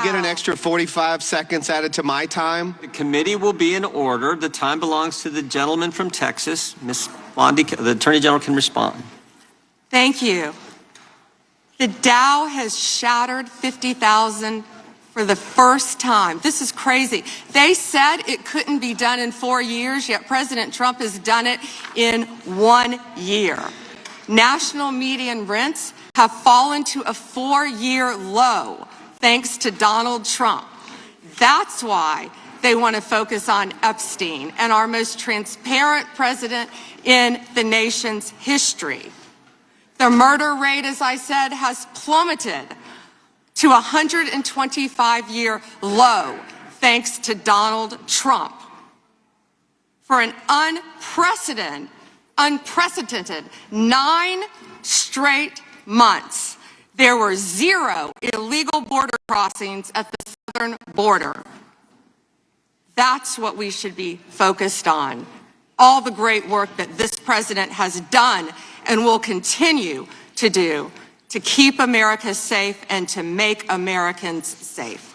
get an extra 45 seconds added to my time? The committee will be in order. The time belongs to the gentleman from Texas. Ms. Bondi, the Attorney General can respond. Thank you. The Dow has shattered 50,000 for the first time. This is crazy. They said it couldn't be done in 4 years, yet President Trump has done it in 1 year. National median rents have fallen to a 4-year low thanks to Donald Trump. That's why they want to focus on Epstein and our most transparent president in the nation's history. The murder rate, as I said, has plummeted to a 125-year low thanks to Donald Trump. For an unprecedented 9 straight months, there were 0 illegal border crossings at the southern border. That's what we should be focused on. All the great work that this president has done and will continue to do to keep America safe and to make Americans safe.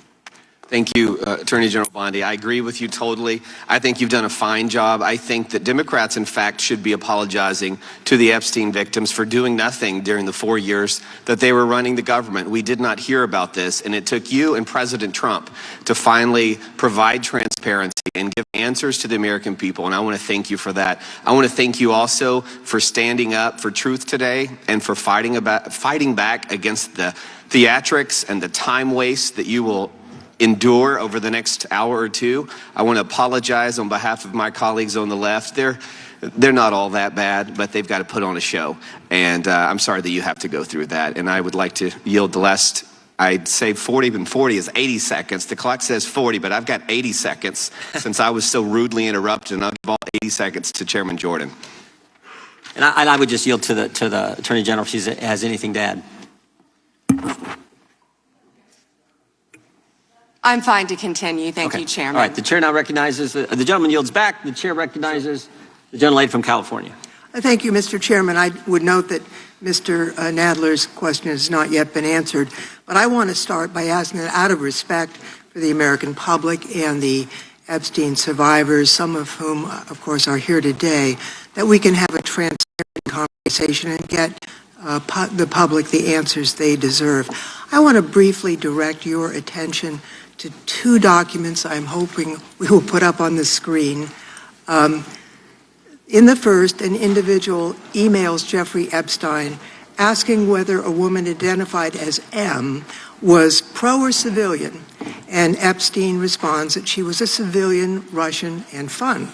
Thank you, Attorney General Bondi. I agree with you totally. I think you've done a fine job. I think that Democrats, in fact, should be apologizing to the Epstein victims for doing nothing during the 4 years that they were running the government. We did not hear about this, and it took you and President Trump to finally provide transparency and give answers to the American people, and I want to thank you for that. I want to thank you also for standing up for truth today and for fighting back against the theatrics and the time waste that you will endure over the next hour or two. I want to apologize on behalf of my colleagues on the left. They're not all that bad, but they've got to put on a show. And I'm sorry that you have to go through that. And I would like to yield the last, I'd say 40, and 40 is 80 seconds. The clock says 40, but I've got 80 seconds since I was so rudely interrupted. And I'll give all 80 seconds to Chairman Jordan. And I would just yield to the Attorney General if she has anything to add. I'm fine to continue. Thank you, Chairman. All right. The chair now recognizes, the gentleman yields back. The chair recognizes the gentlelady from California. Thank you, Mr. Chairman. I would note that Mr. Nadler's question has not yet been answered, but I want to start by asking that out of respect for the American public and the Epstein survivors, some of whom, of course, are here today, that we can have a transparent conversation and get the public the answers they deserve. I want to briefly direct your attention to 2 documents I'm hoping we will put up on the screen. In the first, an individual emails Jeffrey Epstein asking whether a woman identified as M was pro or civilian, and Epstein responds that she was a civilian, Russian, and fun.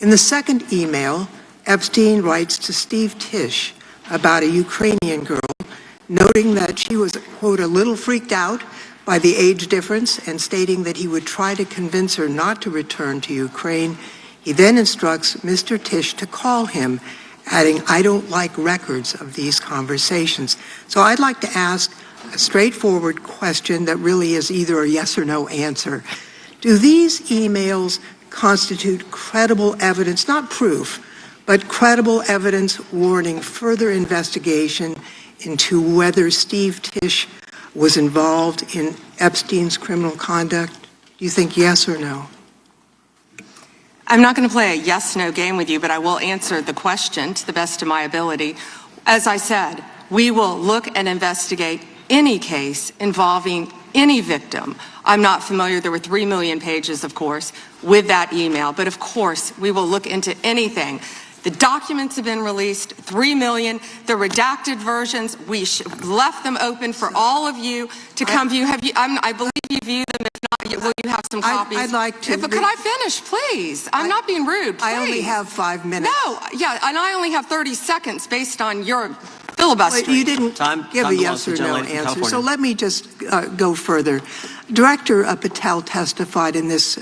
In the second email, Epstein writes to Steve Tisch about a Ukrainian girl, noting that she was, quote, a little freaked out by the age difference and stating that he would try to convince her not to return to Ukraine. He then instructs Mr. Tisch to call him, adding, I don't like records of these conversations. So I'd like to ask a straightforward question that really is either a yes or no answer. Do these emails constitute credible evidence, not proof, but credible evidence warning further investigation into whether Steve Tisch was involved in Epstein's criminal conduct? Do you think yes or no? I'm not going to play a yes-no game with you, but I will answer the question to the best of my ability. As I said, we will look and investigate any case involving any victim. I'm not familiar, there were 3 million pages, of course, with that email, but of course, we will look into anything. The documents have been released, 3 million. The redacted versions, we left them open for all of you to come view. I believe you view them. If not, will you have some copies? I'd like to. But could I finish, please? I'm not being rude. Please. I only have 5 minutes. No, yeah, and I only have 30 seconds based on your filibuster. You didn't give a yes or no answer, so let me just go further. Director Patel testified in this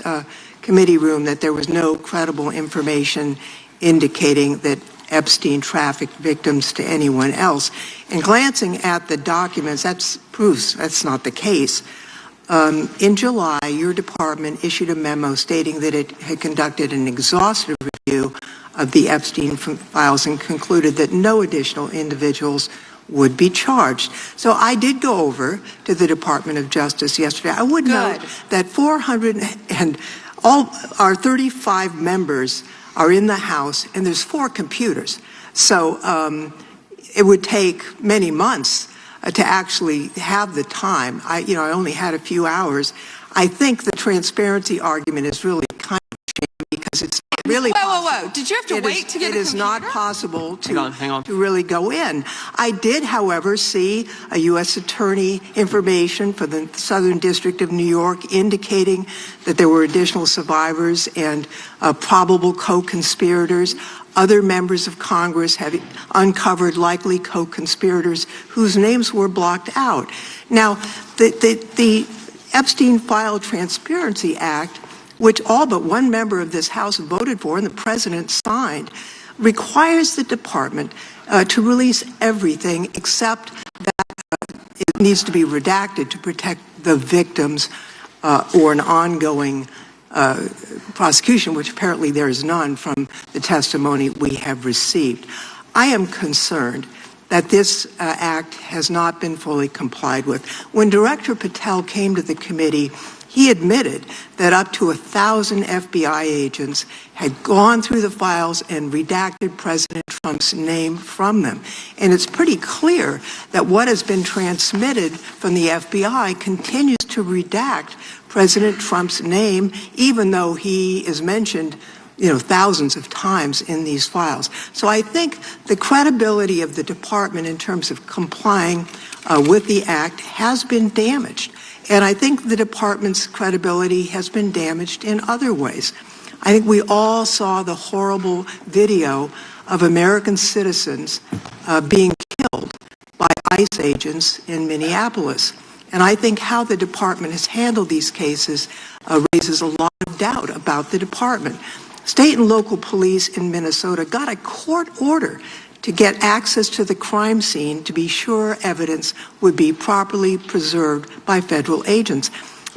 committee room that there was no credible information indicating that Epstein trafficked victims to anyone else. And glancing at the documents, that proves that's not the case. In July, your department issued a memo stating that it had conducted an exhaustive review of the Epstein files and concluded that no additional individuals would be charged. So I did go over to the Department of Justice yesterday. I would note that 400 and all our 35 members are in the House, and there's 4 computers. So it would take many months to actually have the time. I only had a few hours. I think the transparency argument is really kind of a shame because it's really Whoa. Did you have to wait to get a computer? It is not possible Hang on. to really go in. I did, however, see a U.S. attorney information for the Southern District of New York indicating that there were additional survivors and probable co-conspirators. Other members of Congress have uncovered likely co-conspirators whose names were blocked out. Now, the Epstein File Transparency Act, which all but one member of this House voted for and the president signed, requires the department to release everything except that it needs to be redacted to protect the victims or an ongoing prosecution, which apparently there is none from the testimony we have received. I am concerned that this act has not been fully complied with. When Director Patel came to the committee, he admitted that up to 1,000 FBI agents had gone through the files and redacted President Trump's name from them. And it's pretty clear that what has been transmitted from the FBI continues to redact President Trump's name, even though he is mentioned thousands of times in these files. So I think the credibility of the department in terms of complying with the act has been damaged. And I think the department's credibility has been damaged in other ways. I think we all saw the horrible video of American citizens being killed by ICE agents in Minneapolis. And I think how the department has handled these cases raises a lot of doubt about the department. State and local police in Minnesota got a court order to get access to the crime scene to be sure evidence would be properly preserved by federal agents.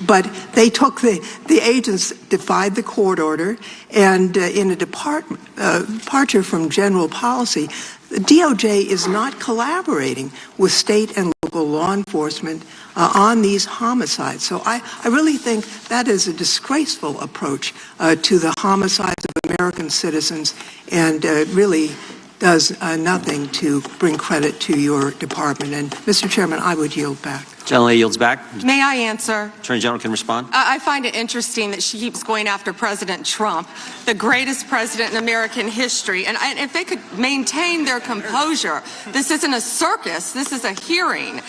But they took the agents defied the court order, and in a departure from general policy, the DOJ is not collaborating with state and local law enforcement on these homicides. So I really think that is a disgraceful approach to the homicides of American citizens, and really does nothing to bring credit to your department. And Mr. Chairman, I would yield back. Gentleman yields back. May I answer? Attorney General can respond. I find it interesting that she keeps going after President Trump, the greatest president in American history. And if they could maintain their composure, this isn't a circus, this is a hearing.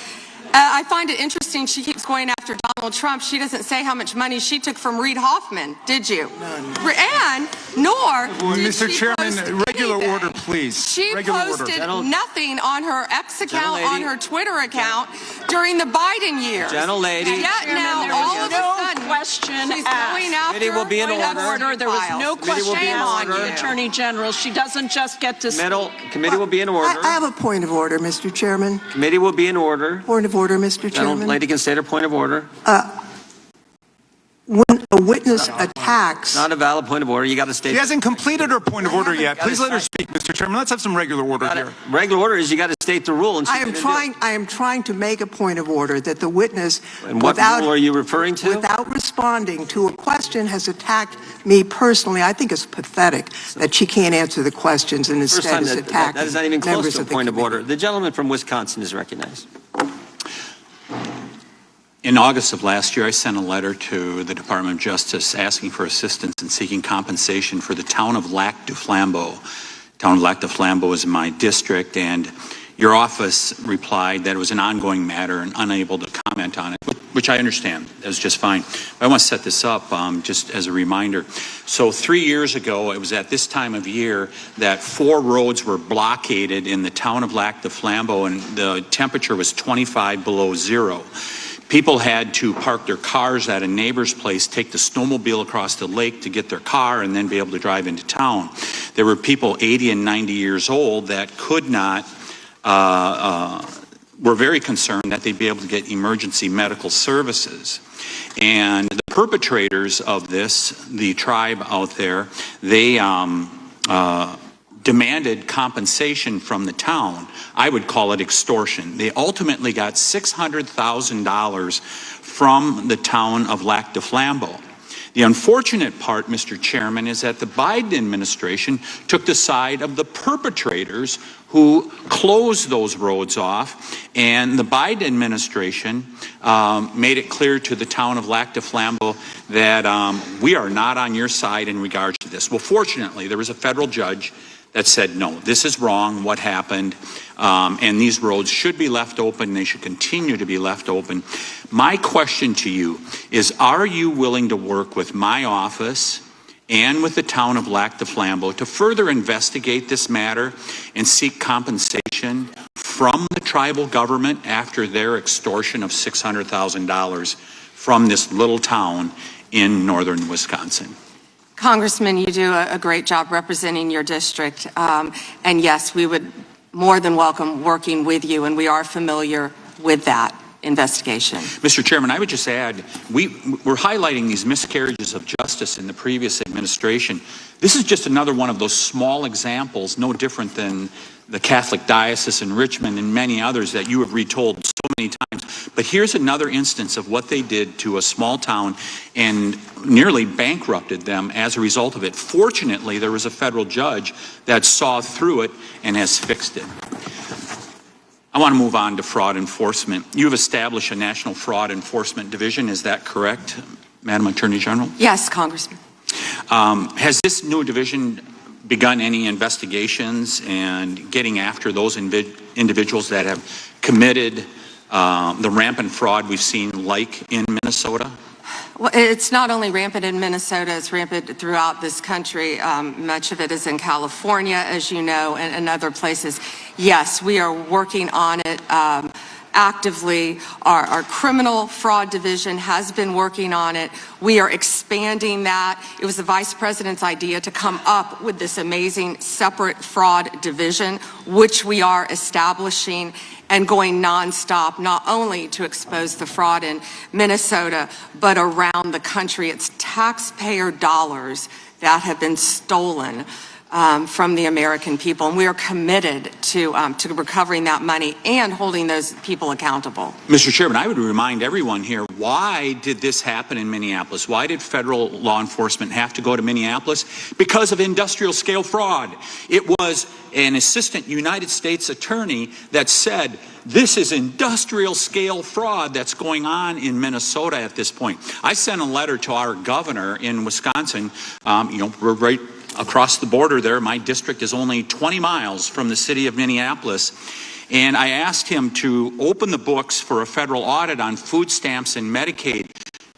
I find it interesting she keeps going after Donald Trump. She doesn't say how much money she took from Reid Hoffman, did you? None. And nor did Mr. she Chairman, post regular anything. order, please. She Regular posted order. nothing on her X account, Gentlelady. on her Twitter account during the Biden years. Gentlelady. Yet now, all of a sudden, question she's asked. going after Committee will be in order. There was no Committee will be question in asked order. the Attorney General. She doesn't just get to speak. Committee will be in order. I have a point of order, Mr. Chairman. Committee will be in order. Point of order, Mr. Chairman. Lady can state her point of order. When a witness attacks... Not a valid point of order. You got to state. She hasn't completed her point of order yet. Please let her speak, Mr. Chairman. Let's have some regular order here. Regular order is you got to state the rule. And I am trying to make a point of order that the witness, And what rule are you referring to? without responding to a question, has attacked me personally. I think it's pathetic that she can't answer the questions and First instead time is attacking that is not even close members to a of the point of committee. order. The gentleman from Wisconsin is recognized. In August of last year, I sent a letter to the Department of Justice asking for assistance in seeking compensation for the town of Lac du Flambeau. Town of Lac du Flambeau is in my district, and your office replied that it was an ongoing matter and unable to comment on it, which I understand. That's just fine. But I want to set this up just as a reminder. So 3 years ago, it was at this time of year that 4 roads were blockaded in the town of Lac du Flambeau, and the temperature was 25 below zero. People had to park their cars at a neighbor's place, take the snowmobile across the lake to get their car, and then be able to drive into town. There were people 80 and 90 years old that could not, were very concerned that they'd be able to get emergency medical services. And the perpetrators of this, the tribe out there, they demanded compensation from the town, I would call it extortion. They ultimately got $600,000 from the town of Lac du Flambeau. The unfortunate part, Mr. Chairman, is that the Biden administration took the side of the perpetrators who closed those roads off, and the Biden administration made it clear to the town of Lac du Flambeau that we are not on your side in regards to this. Well, fortunately, there was a federal judge that said, no, this is wrong, what happened, and these roads should be left open, they should continue to be left open. My question to you is, are you willing to work with my office and with the town of Lac du Flambeau to further investigate this matter and seek compensation from the tribal government after their extortion of $600,000 from this little town in northern Wisconsin? Congressman, you do a great job representing your district. And yes, we would more than welcome working with you, and we are familiar with that investigation. Mr. Chairman, I would just add, we're highlighting these miscarriages of justice in the previous administration. This is just another one of those small examples, no different than the Catholic Diocese in Richmond and many others that you have retold so many times. But here's another instance of what they did to a small town and nearly bankrupted them as a result of it. Fortunately, there was a federal judge that saw through it and has fixed it. I want to move on to fraud enforcement. You have established a National Fraud Enforcement Division. Is that correct, Madam Attorney General? Yes, Congressman. Has this new division begun any investigations and getting after those individuals that have committed the rampant fraud we've seen, like in Minnesota? Well, it's not only rampant in Minnesota, it's rampant throughout this country. Much of it is in California, as you know, and other places. Yes, we are working on it actively. Our criminal fraud division has been working on it. We are expanding that. It was the Vice President's idea to come up with this amazing separate fraud division, which we are establishing and going nonstop, not only to expose the fraud in Minnesota, but around the country. It's taxpayer dollars that have been stolen from the American people, and we are committed to recovering that money and holding those people accountable. Mr. Chairman, I would remind everyone here, why did this happen in Minneapolis? Why did federal law enforcement have to go to Minneapolis? Because of industrial scale fraud. It was an assistant United States attorney that said, this is industrial scale fraud that's going on in Minnesota at this point. I sent a letter to our governor in Wisconsin. We're right across the border there. My district is only 20 miles from the city of Minneapolis. And I asked him to open the books for a federal audit on food stamps and Medicaid.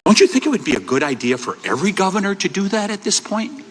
Don't you think it would be a good idea for every governor to do that at this point?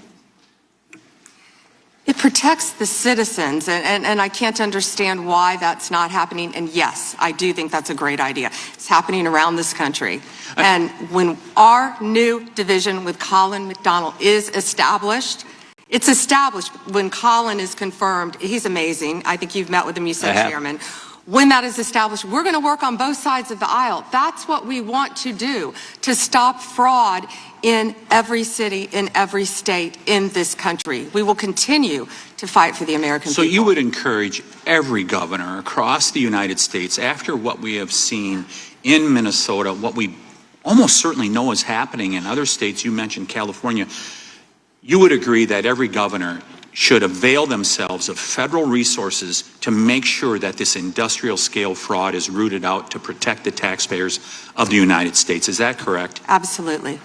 It protects the citizens, and I can't understand why that's not happening. And yes, I do think that's a great idea. It's happening around this country. And when our new division with Colin McDonald is established, it's established. When Colin is confirmed, he's amazing. I think you've met with him, you said, Chairman. When that is established, we're going to work on both sides of the aisle. That's what we want to do, to stop fraud in every city, in every state, in this country. We will continue to fight for the American people. So you would encourage every governor across the United States, after what we have seen in Minnesota, what we almost certainly know is happening in other states, you mentioned California, you would agree that every governor should avail themselves of federal resources to make sure that this industrial scale fraud is rooted out to protect the taxpayers of the United States. Is that correct? Absolutely.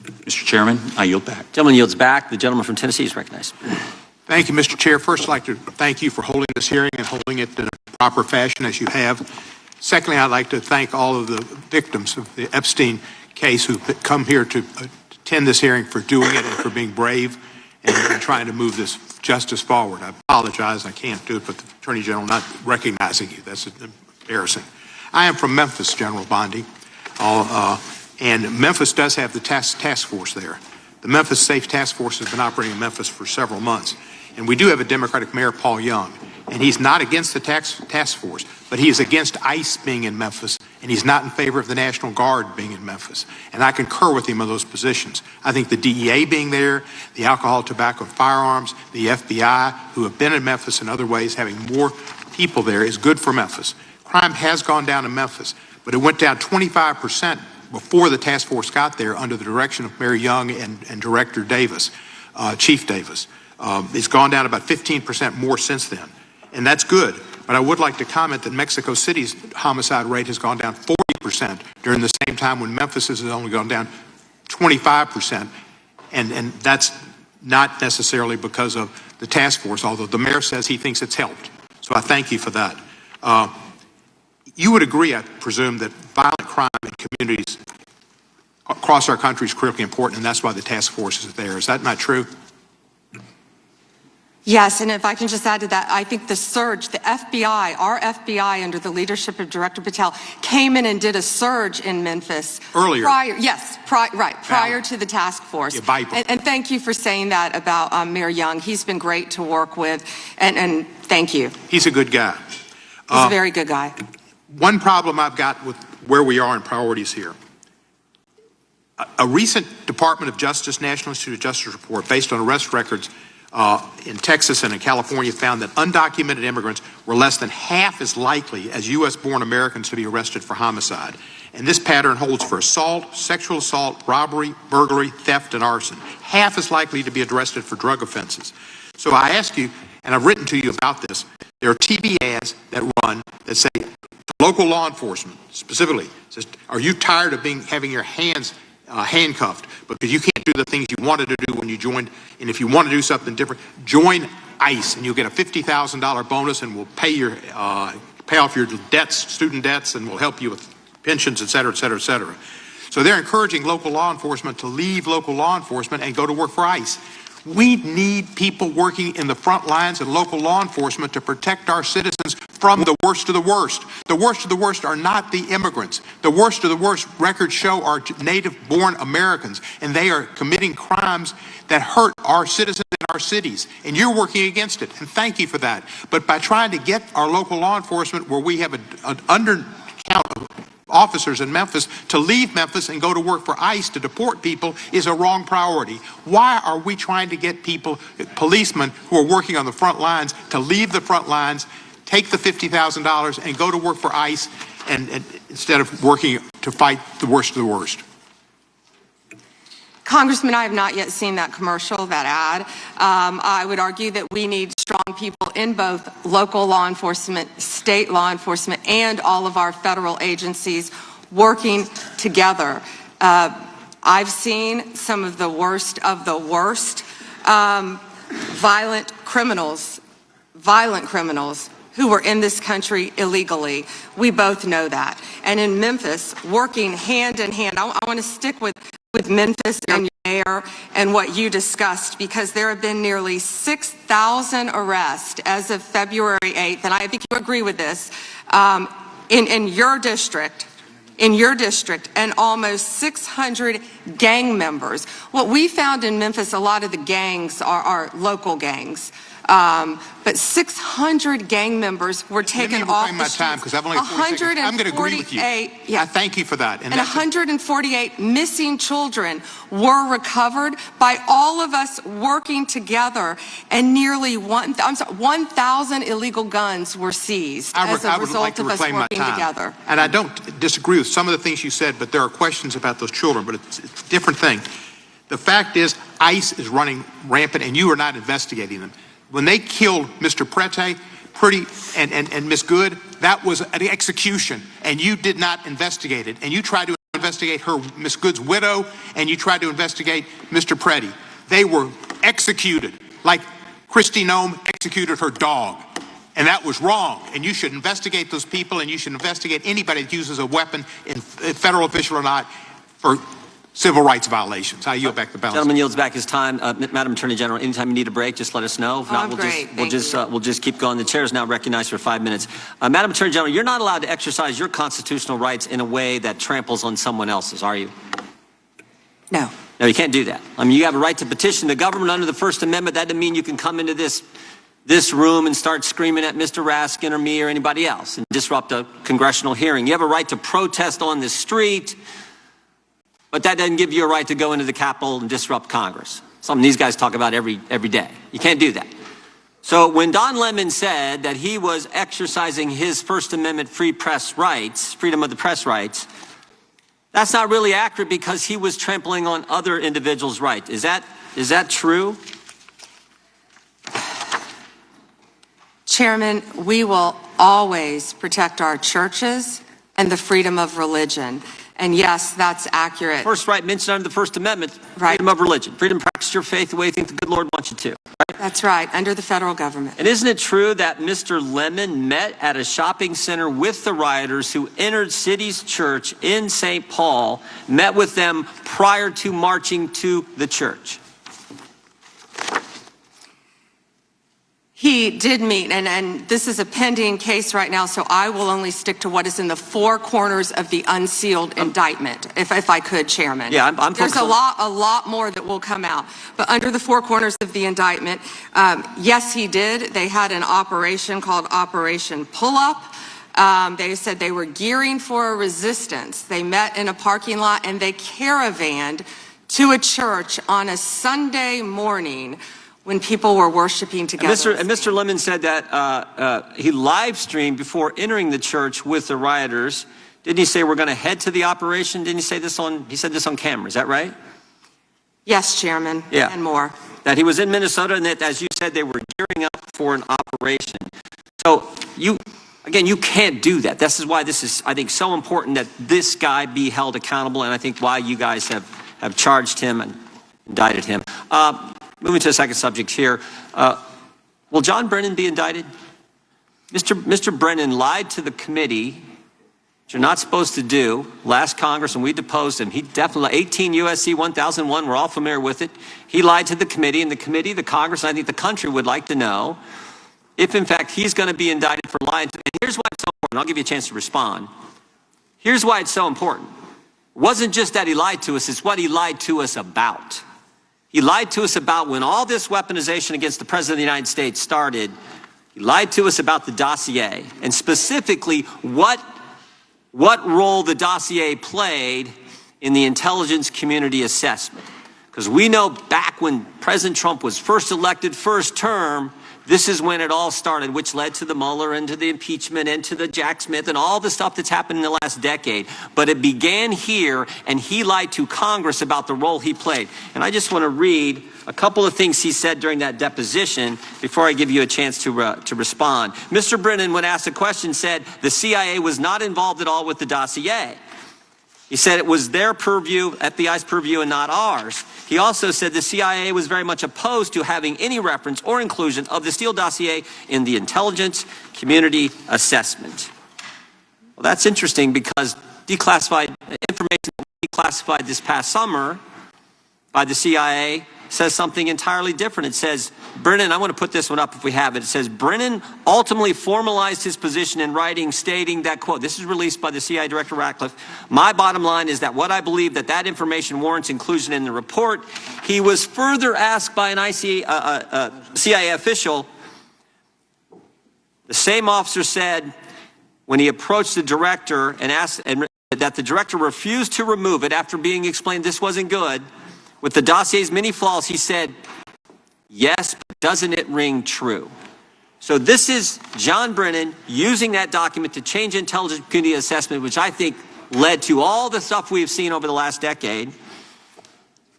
Mr. Chairman, I yield back. Gentleman yields back. The gentleman from Tennessee is recognized. Thank you, Mr. Chair. First, I'd like to thank you for holding this hearing and holding it in a proper fashion as you have. Secondly, I'd like to thank all of the victims of the Epstein case who've come here to attend this hearing, for doing it and for being brave and trying to move this justice forward. I apologize, I can't do it, but the Attorney General not recognizing you, that's embarrassing. I am from Memphis, General Bondi, and Memphis does have the task force there. The Memphis Safe Task Force has been operating in Memphis for several months, and we do have a Democratic Mayor, Paul Young, and he's not against the task force. but he is against ICE being in Memphis, and he's not in favor of the National Guard being in Memphis. And I concur with him on those positions. I think the DEA being there, the alcohol, tobacco, and firearms, the FBI, who have been in Memphis in other ways, having more people there is good for Memphis. Crime has gone down in Memphis, but it went down 25% before the task force got there under the direction of Mayor Young and Director Davis, Chief Davis. It's gone down about 15% more since then, and that's good. But I would like to comment that Mexico City's homicide rate has gone down 40% during the same time when Memphis has only gone down 25%. And that's not necessarily because of the task force, although the mayor says he thinks it's helped. So I thank you for that. You would agree, I presume, that violent crime in communities across our country is critically important, and that's why the task force is there. Is that not true? Yes, and if I can just add to that, I think the surge, the FBI, our FBI under the leadership of Director Patel, came in and did a surge in Memphis. Earlier. Prior to the task force. Yeah, and thank you for saying that about Mayor Young. He's been great to work with, and thank you. He's a good guy. He's a very good guy. One problem I've got with where we are in priorities here. A recent Department of Justice, National Institute of Justice report based on arrest records in Texas and in California found that undocumented immigrants were less than half as likely as U.S.-born Americans to be arrested for homicide. And this pattern holds for assault, sexual assault, robbery, burglary, theft, and arson. Half as likely to be arrested for drug offenses. So I ask you, and I've written to you about this, there are TV ads that run that say to local law enforcement, specifically, says, are you tired of having your hands handcuffed because you can't do the things you wanted to do when you joined, and if you want to do something different, join ICE and you'll get a $50,000 bonus and we'll pay off your debts, student debts, and we'll help you with pensions, et cetera, et cetera, et cetera. So they're encouraging local law enforcement to leave local law enforcement and go to work for ICE. We need people working in the front lines and local law enforcement to protect our citizens from the worst of the worst. The worst of the worst are not the immigrants. The worst of the worst, records show, are native-born Americans, and they are committing crimes that hurt our citizens in our cities, and you're working against it, and thank you for that. But by trying to get our local law enforcement, where we have an undercount of officers in Memphis, to leave Memphis and go to work for ICE to deport people is a wrong priority. Why are we trying to get people, policemen who are working on the front lines, to leave the front lines, take the $50,000 and go to work for ICE and instead of working to fight the worst of the worst? Congressman, I have not yet seen that commercial, that ad. I would argue that we need strong people in both local law enforcement, state law enforcement, and all of our federal agencies working together. I've seen some of the worst violent criminals who were in this country illegally. We both know that. And in Memphis, working hand in hand, I want to stick with Memphis and your mayor and what you discussed, because there have been nearly 6,000 arrests as of February 8th, and I think you agree with this, in your district, and almost 600 gang members. What we found in Memphis, a lot of the gangs are local gangs. But 600 gang members were taken off the streets. Time, because I've only 40 seconds. I'm going to agree with you. Yeah. I thank you for that. And 148 missing children were recovered by all of us working together, and nearly 1,000 illegal guns were seized as a result of us working together. And I don't disagree with some of the things you said, but there are questions about those children, but it's a different thing. The fact is, ICE is running rampant, and you are not investigating them. When they killed Mr. Prete, and Miss Good, that was an execution, and you did not investigate it. And you tried to investigate Miss Good's widow, and you tried to investigate Mr. Prete. They were executed like Kristi Noem executed her dog. And that was wrong. And you should investigate those people, and you should investigate anybody that uses a weapon, federal official or not, for civil rights violations. I yield back the balance. Gentleman yields back his time. Madam Attorney General, anytime you need a break, just let us know. If not, we'll just keep going. The chair is now recognized for 5 minutes. Madam Attorney General, you're not allowed to exercise your constitutional rights in a way that tramples on someone else's, are you? No. No, you can't do that. I mean, you have a right to petition the government under the First Amendment. That doesn't mean you can come into this this room and start screaming at Mr. Raskin or me or anybody else and disrupt a congressional hearing. You have a right to protest on the street, but that doesn't give you a right to go into the Capitol and disrupt Congress. Something these guys talk about every day. You can't do that. So when Don Lemon said that he was exercising his First Amendment free press rights, freedom of the press rights, that's not really accurate because he was trampling on other individuals' rights. Is that true? Chairman, we will always protect our churches and the freedom of religion. And yes, that's accurate. First right mentioned under the First Amendment, right. Freedom of religion, freedom to practice your faith the way you think the good Lord wants you to. Right? That's right, under the federal government. And isn't it true that Mr. Lemon met at a shopping center with the rioters who entered City's church in St. Paul, met with them prior to marching to the church? He did meet, and this is a pending case right now, so I will only stick to what is in the four corners of the unsealed indictment, if I could, Chairman. Yeah, I'm There's a lot more that will come out. But under the four corners of the indictment, yes, he did. They had an operation called Operation Pull-Up. They said they were gearing for a resistance. They met in a parking lot, and they caravanned to a church on a Sunday morning when people were worshiping together. And Mr. Lemon said that he live streamed before entering the church with the rioters. Didn't he say we're going to head to the operation? Didn't he say this he said this on camera, is that right? Yes, Chairman, yeah. And more. That he was in Minnesota and that, as you said, they were gearing up for an operation. So you can't do that. This is why this is, I think, so important that this guy be held accountable, and I think why you guys have charged him and indicted him. Moving to the second subject here, will John Brennan be indicted? Mr. Brennan lied to the committee, which you're not supposed to do, last Congress, and we deposed him. He definitely, 18 U.S.C. 1001, we're all familiar with it. He lied to the committee, and the committee, the Congress, and I think the country would like to know if, in fact, he's going to be indicted for lying. And here's why it's so important. I'll give you a chance to respond. Here's why it's so important. It wasn't just that he lied to us, it's what he lied to us about. He lied to us about when all this weaponization against the President of the United States started. He lied to us about the dossier, and specifically what role the dossier played in the intelligence community assessment. Because we know back when President Trump was first elected, first term, this is when it all started, which led to the Mueller and to the impeachment and to the Jack Smith and all the stuff that's happened in the last decade. But it began here, and he lied to Congress about the role he played. And I just want to read a couple of things he said during that deposition before I give you a chance to respond. Mr. Brennan, when asked a question, said the CIA was not involved at all with the dossier. He said it was their purview, FBI's purview, and not ours. He also said the CIA was very much opposed to having any reference or inclusion of the Steele dossier in the intelligence community assessment. Well, that's interesting because declassified information declassified this past summer by the CIA says something entirely different. It says, Brennan, I want to put this one up if we have it. It says, Brennan ultimately formalized his position in writing, stating that, quote, this is released by the CIA Director Ratcliffe. My bottom line is that what I believe that information warrants inclusion in the report. He was further asked by an CIA official. The same officer said when he approached the director and asked that the director refused to remove it after being explained this wasn't good. With the dossier's many flaws, he said, yes, but doesn't it ring true? So this is John Brennan using that document to change intelligence community assessment, which I think led to all the stuff we've seen over the last decade.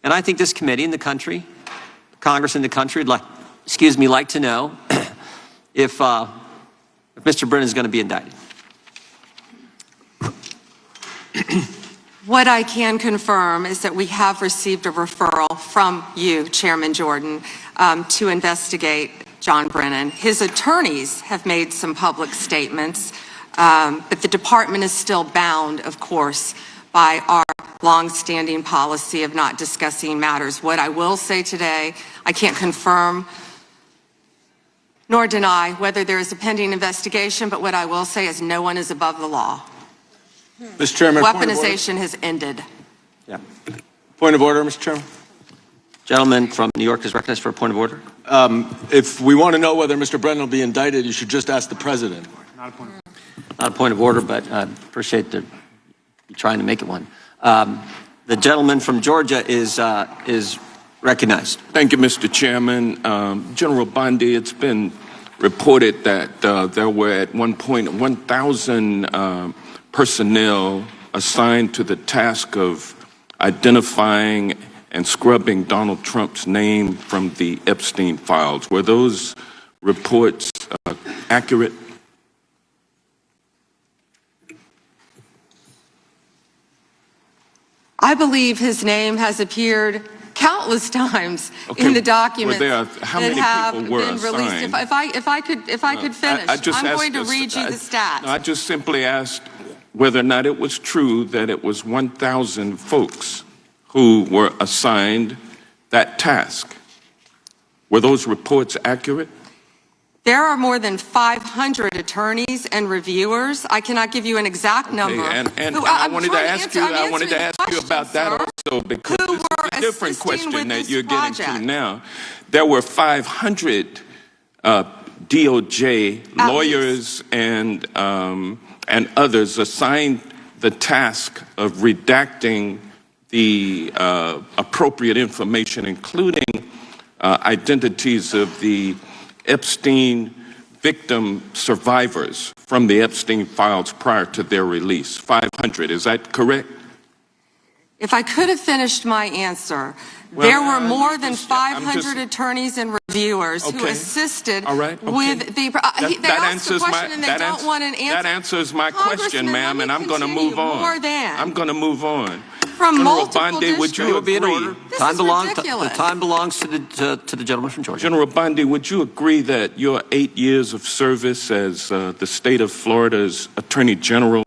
And I think this committee in the country, Congress in the country, would like to know if Mr. Brennan is going to be indicted. What I can confirm is that we have received a referral from you, Chairman Jordan, to investigate John Brennan. His attorneys have made some public statements, but the department is still bound, of course, by our longstanding policy of not discussing matters. What I will say today, I can't confirm nor deny whether there is a pending investigation, but what I will say is no one is above the law. Mr. Chairman, weaponization has ended. Yeah. Point of order, Mr. Chairman. Gentleman from New York is recognized for a point of order. If we want to know whether Mr. Brennan will be indicted, you should just ask the president. Not a point of order, but I appreciate you trying to make it one. The gentleman from Georgia is recognized. Thank you, Mr. Chairman. General Bondi, it's been reported that there were at one point 1,000 personnel assigned to the task of identifying and scrubbing Donald Trump's name from the Epstein files. Were those reports accurate? I believe his name has appeared countless times in the documents how that many have people were been released. assigned? If I could finish, I'm going to read you the stats. I just simply asked whether or not it was true that it was 1,000 folks who were assigned that task. Were those reports accurate? There are more than 500 attorneys and reviewers. I cannot give you an exact number. And I wanted to ask you about that also, because this is a different question that you're getting to now. There were 500 DOJ lawyers and others assigned the task of redacting the appropriate information, including identities of the Epstein victim survivors from the Epstein files prior to their release. 500, is that correct? If I could have finished my answer, there were more than 500 attorneys and reviewers who assisted with the... They asked a question and they don't want an answer. That answers my question, ma'am, and I'm going to move on. I'm going to move on. From multiple Bondi, would you agree? The time belongs to the gentleman from Georgia. General Bondi, would you agree that your 8 years of service as the state of Florida's Attorney General,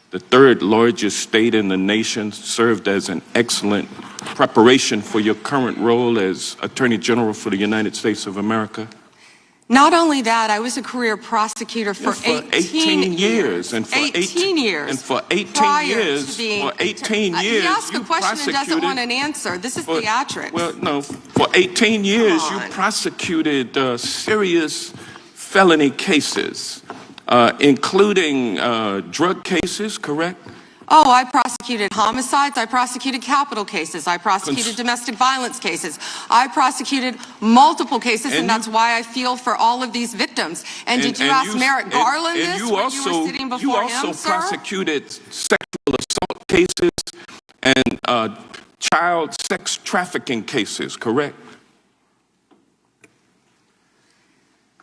the third largest state in the nation, served as an excellent preparation for your current role as Attorney General for the United States of America? Not only that, I was a career prosecutor for 18 years. And for 18 years. And for 18 years, he asked a question and doesn't want an answer. This is theatrics. Well, no, for 18 years, you prosecuted serious felony cases, including drug cases, correct? Oh, I prosecuted homicides, I prosecuted capital cases, I prosecuted domestic violence cases, I prosecuted multiple cases, and that's why I feel for all of these victims. And did you ask Merrick Garland this when you were sitting before him, sir? You also prosecuted sexual assault cases and child sex trafficking cases, correct?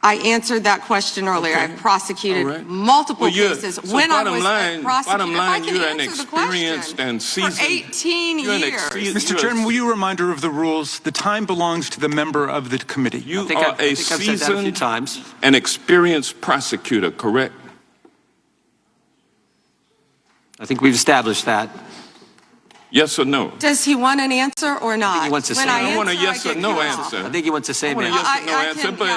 I answered that question earlier. I prosecuted multiple cases when I was a prosecutor. Bottom line, you're an experienced and seasoned. For 18 years. Mr. Chairman, will you remind her of the rules? The time belongs to the member of the committee. You are a seasoned and experienced prosecutor, correct? I think we've established that. Yes or no? Does he want an answer or not? I think he wants to say I want a yes or no answer. I think he wants to say I want a yes or no answer, but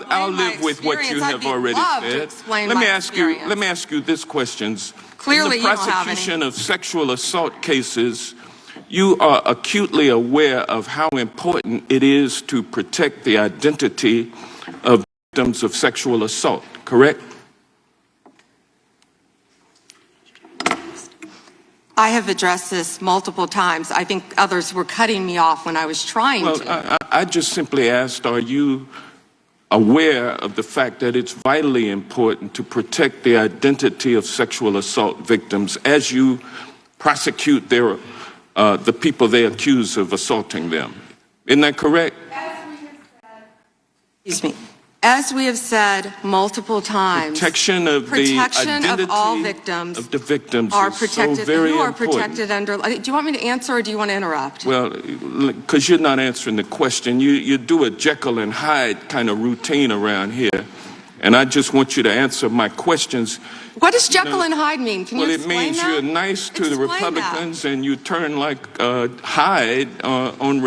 I'll live with what you have already said. Let me ask you this question. Clearly, in the prosecution of sexual assault cases, you are acutely aware of how important it is to protect the identity of victims of sexual assault, correct? I have addressed this multiple times. I think others were cutting me off when I was trying to. Well, I just simply asked, are you aware of the fact that it's vitally important to protect the identity of sexual assault victims as you prosecute the people they accuse of assaulting them? Isn't that correct? Excuse me. As we have said multiple times, protection of the identity of all victims of the victims are is protected. so very Who are important. protected under? Do you want me to answer or do you want to interrupt? Well, because you're not answering the question. You do a Jekyll and Hyde kind of routine around here, and I just want you to answer my questions. What does Jekyll and Hyde mean? Can you explain that? Well, it means you're nice to the Republicans and you turn like Hyde on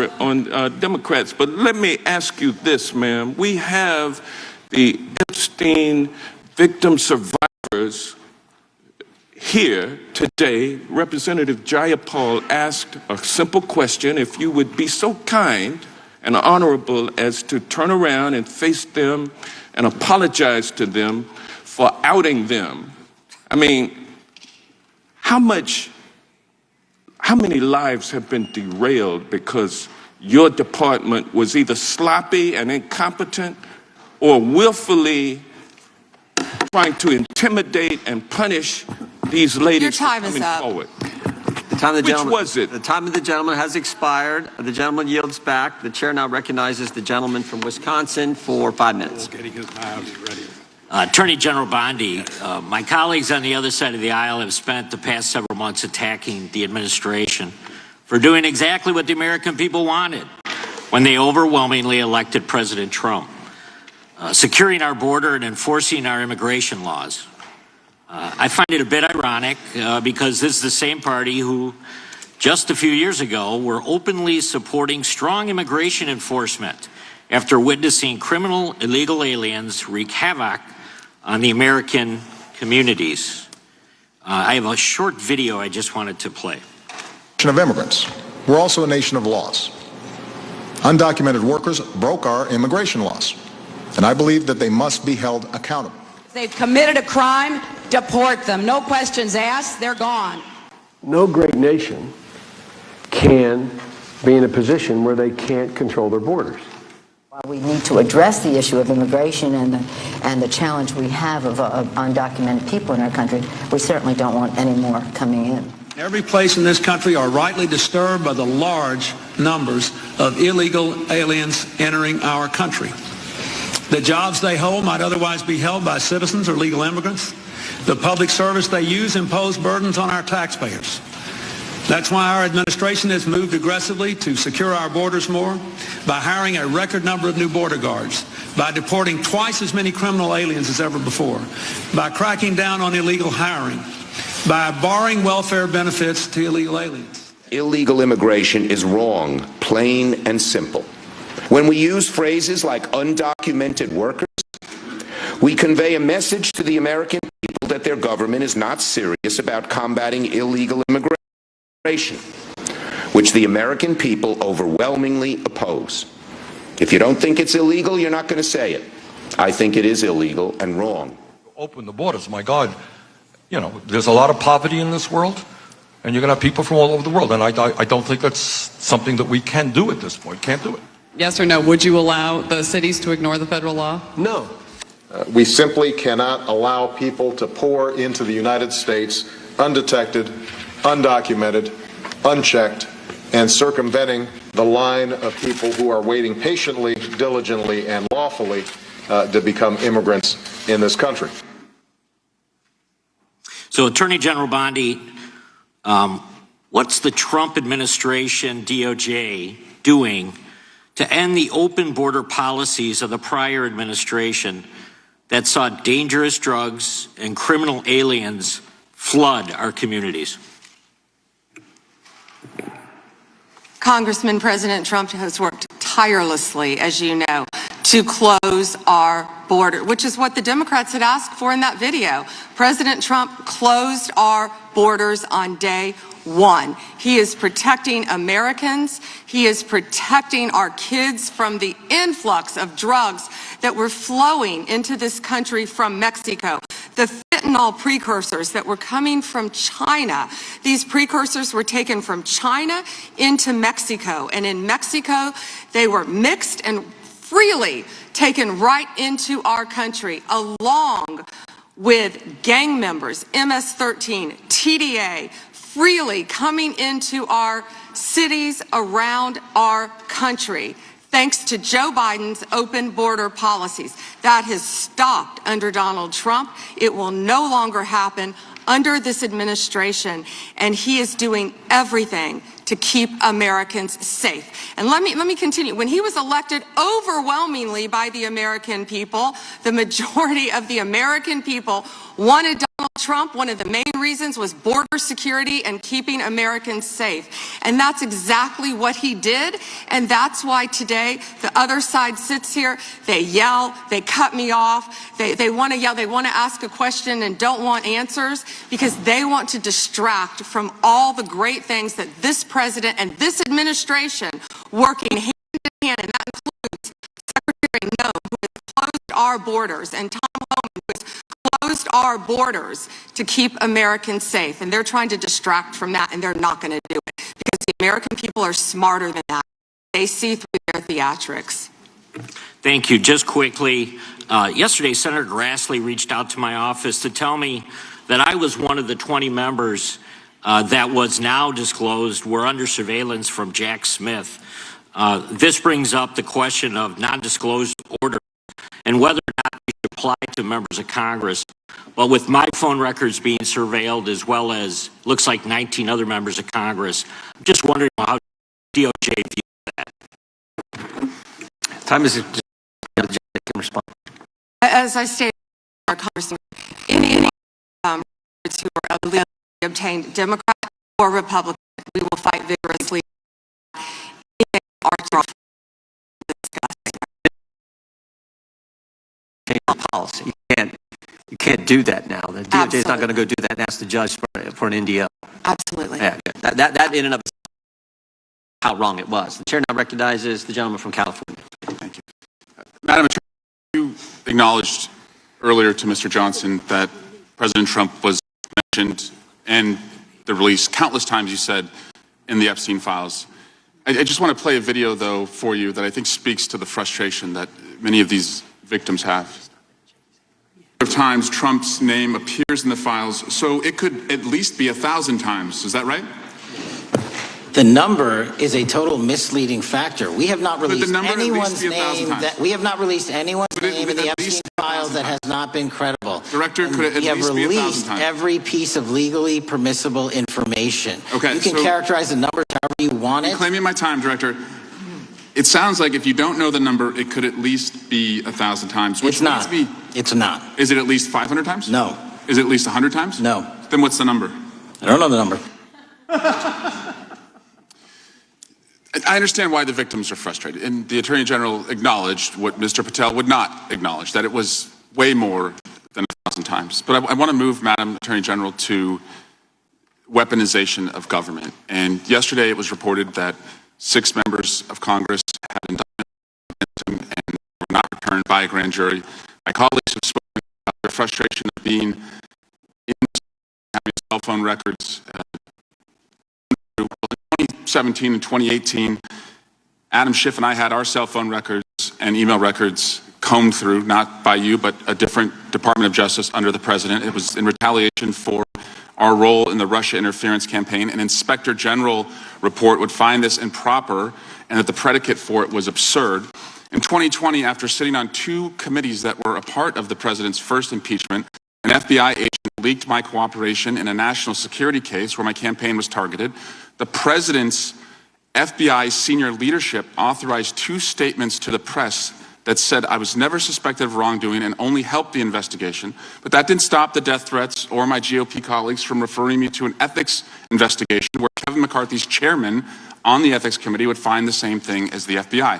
Democrats. But let me ask you this, ma'am. We have the Epstein victim survivors here today, Representative Jayapal asked a simple question: if you would be so kind and honorable as to turn around and face them and apologize to them for outing them. I mean, how many lives have been derailed because your department was either sloppy and incompetent or willfully trying to intimidate and punish these ladies for coming forward? The time of the Which gentleman, was it? The time of the gentleman has expired. The gentleman yields back. The chair now recognizes the gentleman from Wisconsin for 5 minutes. Attorney General Bondi, my colleagues on the other side of the aisle have spent the past several months attacking the administration for doing exactly what the American people wanted when they overwhelmingly elected President Trump, securing our border and enforcing our immigration laws. I find it a bit ironic because this is the same party who just a few years ago were openly supporting strong immigration enforcement after witnessing criminal illegal aliens wreak havoc on the American communities. I have a short video I just wanted to play. Of immigrants. We're also a nation of laws. Undocumented workers broke our immigration laws, and I believe that they must be held accountable. They've committed a crime, deport them. No questions asked, they're gone. No great nation can be in a position where they can't control their borders. While we need to address the issue of immigration and the challenge we have of undocumented people in our country, we certainly don't want any more coming in. Every place in this country are rightly disturbed by the large numbers of illegal aliens entering our country. The jobs they hold might otherwise be held by citizens or legal immigrants. The public service they use impose burdens on our taxpayers. That's why our administration has moved aggressively to secure our borders more, by hiring a record number of new border guards, by deporting twice as many criminal aliens as ever before, by cracking down on illegal hiring, by barring welfare benefits to illegal aliens. Illegal immigration is wrong, plain and simple. When we use phrases like undocumented workers, we convey a message to the American people that their government is not serious about combating illegal immigration, which the American people overwhelmingly oppose. If you don't think it's illegal, you're not going to say it. I think it is illegal and wrong. Open the borders, my God. You know, there's a lot of poverty in this world, and you're going to have people from all over the world, and I don't think that's something that we can do at this point. Can't do it. Yes or no? Would you allow the cities to ignore the federal law? No. We simply cannot allow people to pour into the United States undetected, undocumented, unchecked, and circumventing the line of people who are waiting patiently, diligently, and lawfully to become immigrants in this country. So, Attorney General Bondi, what's the Trump administration, DOJ, doing to end the open border policies of the prior administration that saw dangerous drugs and criminal aliens flood our communities? Congressman, President Trump has worked tirelessly, as you know, to close our border, which is what the Democrats had asked for in that video. President Trump closed our borders on day one. He is protecting Americans. He is protecting our kids from the influx of drugs that were flowing into this country from Mexico. The fentanyl precursors that were coming from China. These precursors were taken from China into Mexico. And in Mexico, they were mixed and freely taken right into our country, along with gang members, MS-13, TDA, freely coming into our cities around our country, thanks to Joe Biden's open border policies. That has stopped under Donald Trump. It will no longer happen under this administration, and he is doing everything to keep Americans safe. And let me continue. When he was elected overwhelmingly by the American people, the majority of the American people wanted Donald Trump, one of the main reasons was border security and keeping Americans safe. And that's exactly what he did. And that's why today the other side sits here, they yell, they cut me off, they want to yell, they want to ask a question and don't want answers because they want to distract from all the great things that this president and this administration working hand in hand, and that includes Secretary No, who has closed our borders, and Tom Homan, who has closed our borders to keep Americans safe. And they're trying to distract from that, and they're not going to do it because the American people are smarter than that. They see through their theatrics. Thank you. Just quickly, yesterday Senator Grassley reached out to my office to tell me that I was one of the 20 members that was now disclosed were under surveillance from Jack Smith. This brings up the question of non-disclosure order and whether or not we should apply to members of Congress. But with my phone records being surveilled, as well as looks like 19 other members of Congress, I'm just wondering how DOJ views that. Time is just can respond. As I stated, our Congressman, any records who are illegally obtained, Democrat or Republican, we will fight vigorously. Policy. You can't do that now. The DOJ is not going to go do that and ask the judge for an NDO. Absolutely. Yeah, that in and of itself, how wrong it was. The chair now recognizes the gentleman from California. Thank you. Madam Attorney, you acknowledged earlier to Mr. Johnson that President Trump was mentioned and the release countless times, you said, in the Epstein files. I just want to play a video, though, for you that I think speaks to the frustration that many of these victims have. Of times Trump's name appears in the files, so it could at least be 1,000 times. Is that right? The number is a total misleading factor. We have not released anyone's name that we have not released anyone's name in the Epstein files that has not been credible. Director, could it at least be 1,000 times? We have released every piece of legally permissible information. Okay, you can characterize the numbers however you want it. You're claiming my time, Director. It sounds like if you don't know the number, it could at least be 1,000 times. It's not. It's not. Is it at least 500 times? No. Is it at least 100 times? No. Then what's the number? I don't know the number. I understand why the victims are frustrated, and the Attorney General acknowledged what Mr. Patel would not acknowledge, that it was way more than 1,000 times. But I want to move, Madam Attorney General, to weaponization of government. And yesterday it was reported that 6 members of Congress had indictments against him and were not returned by a grand jury. My colleagues have spoken about their frustration of being in having cell phone records. In 2017 and 2018, Adam Schiff and I had our cell phone records and email records combed through, not by you, but a different Department of Justice under the President. It was in retaliation for our role in the Russia interference campaign. An Inspector General report would find this improper and that the predicate for it was absurd. In 2020, after sitting on 2 committees that were a part of the President's first impeachment, an FBI agent leaked my cooperation in a national security case where my campaign was targeted. The President's FBI senior leadership authorized 2 statements to the press that said I was never suspected of wrongdoing and only helped the investigation. But that didn't stop the death threats or my GOP colleagues from referring me to an ethics investigation where Kevin McCarthy's chairman on the ethics committee would find the same thing as the FBI.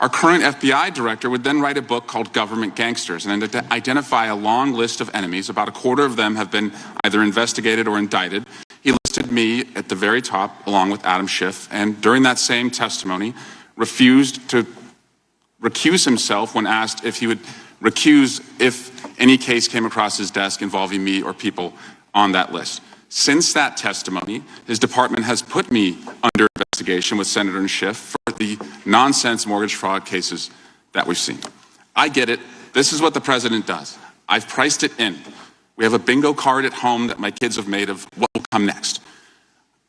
Our current FBI director would then write a book called Government Gangsters and identify a long list of enemies. About a quarter of them have been either investigated or indicted. He listed me at the very top along with Adam Schiff, and during that same testimony refused to recuse himself when asked if he would recuse if any case came across his desk involving me or people on that list. Since that testimony, his department has put me under investigation with Senator Schiff for the nonsense mortgage fraud cases that we've seen. I get it. This is what the President does. I've priced it in. We have a bingo card at home that my kids have made of what will come next.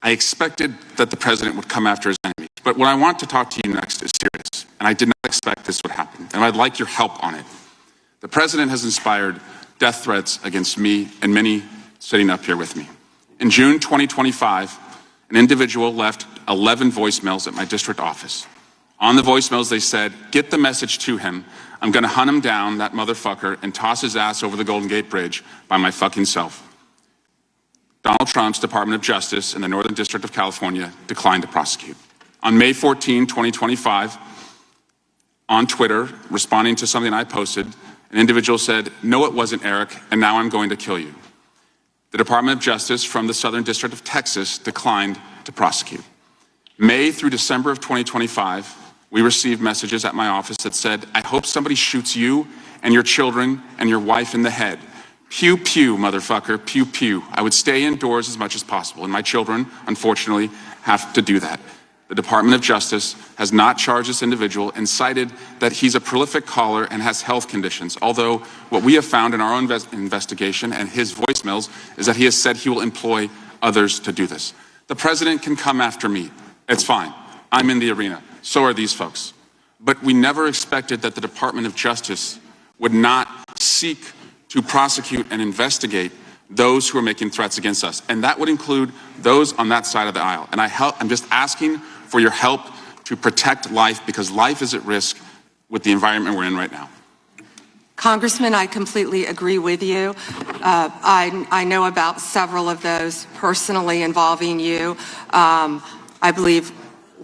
I expected that the President would come after his enemies. But what I want to talk to you next is serious, and I did not expect this would happen, and I'd like your help on it. The President has inspired death threats against me and many sitting up here with me. In June 2025, an individual left 11 voicemails at my district office. On the voicemails, they said, "Get the message to him. I'm going to hunt him down, that motherfucker, and toss his ass over the Golden Gate Bridge by my fucking self." Donald Trump's Department of Justice in the Northern District of California declined to prosecute. On May 14, 2025, on Twitter, responding to something I posted, an individual said, "No, it wasn't Eric, and now I'm going to kill you." The Department of Justice from the Southern District of Texas declined to prosecute. May through December of 2025, we received messages at my office that said, "I hope somebody shoots you and your children and your wife in the head. Pew, pew, motherfucker, pew, pew." I would stay indoors as much as possible, and my children, unfortunately, have to do that. The Department of Justice has not charged this individual and cited that he's a prolific caller and has health conditions, although what we have found in our own investigation and his voicemails is that he has said he will employ others to do this. The president can come after me. It's fine. I'm in the arena. So are these folks. But we never expected that the Department of Justice would not seek to prosecute and investigate those who are making threats against us. And that would include those on that side of the aisle. And I'm just asking for your help to protect life, because life is at risk with the environment we're in right now. Congressman, I completely agree with you. I know about several of those personally involving you. I believe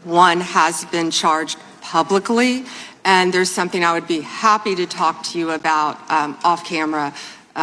one has been charged publicly, and there's something I would be happy to talk to you about off camera.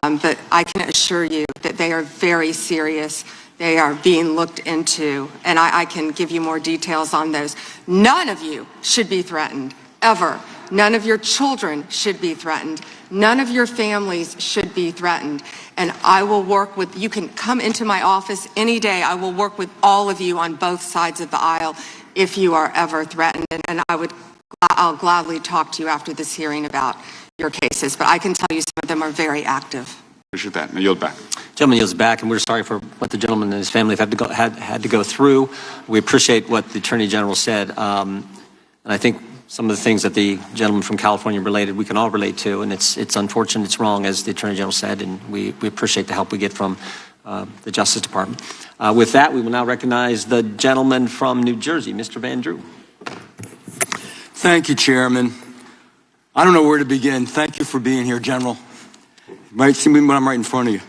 But I can assure you that they are very serious. They are being looked into, and I can give you more details on those. None of you should be threatened, ever. None of your children should be threatened. None of your families should be threatened. And I will work with, you can come into my office any day. I will work with all of you on both sides of the aisle if you are ever threatened. And I'll gladly talk to you after this hearing about your cases. But I can tell you some of them are very active. Appreciate that. Now yield back. Gentleman yields back, and we're sorry for what the gentleman and his family have had to go through. We appreciate what the Attorney General said, and I think some of the things that the gentleman from California related, we can all relate to, and it's unfortunate, it's wrong, as the Attorney General said, and we appreciate the help we get from the Justice Department. With that, we will now recognize the gentleman from New Jersey, Mr. Van Drew. Thank you, Chairman. I don't know where to begin. Thank you for being here, General. You might see me when I'm right in front of you.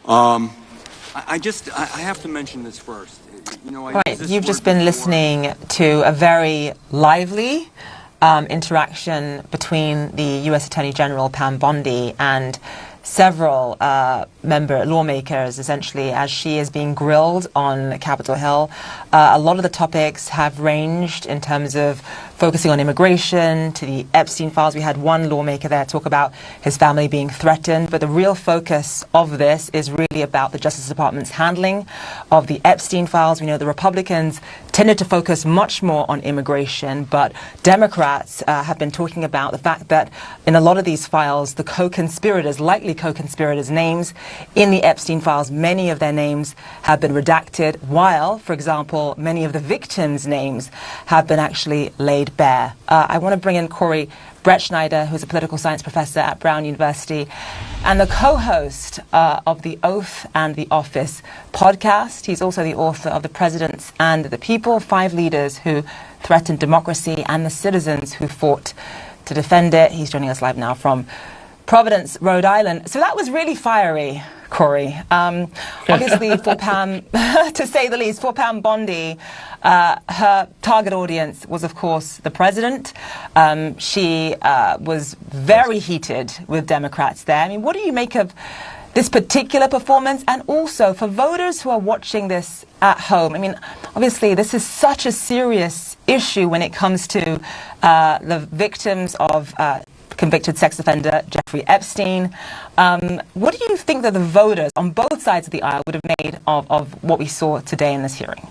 I have to mention this first. You know, Right. You've just been listening to a very lively interaction between the U.S. Attorney General Pam Bondi and several member lawmakers, essentially, as she is being grilled on Capitol Hill. A lot of the topics have ranged in terms of focusing on immigration, to the Epstein files. We had one lawmaker there talk about his family being threatened, but the real focus of this is really about the Justice Department's handling of the Epstein files. We know the Republicans tended to focus much more on immigration, but Democrats have been talking about the fact that in a lot of these files, the co-conspirators, likely co-conspirators' names in the Epstein files, many of their names have been redacted, while, for example, many of the victims' names have been actually laid bare. I want to bring in Corey Brettschneider, who's a political science professor at Brown University and the co-host of the Oath and the Office podcast. He's also the author of The Presidents and the People, 5 Leaders Who Threatened Democracy and the Citizens Who Fought to Defend It. He's joining us live now from Providence, Rhode Island. So that was really fiery, Corey. Obviously, for Pam, to say the least, for Pam Bondi, her target audience was, of course, the president. She was very heated with Democrats there. I mean, what do you make of this particular performance? And also, for voters who are watching this at home, I mean, obviously, this is such a serious issue when it comes to the victims of convicted sex offender Jeffrey Epstein. What do you think that the voters on both sides of the aisle would have made of what we saw today in this hearing?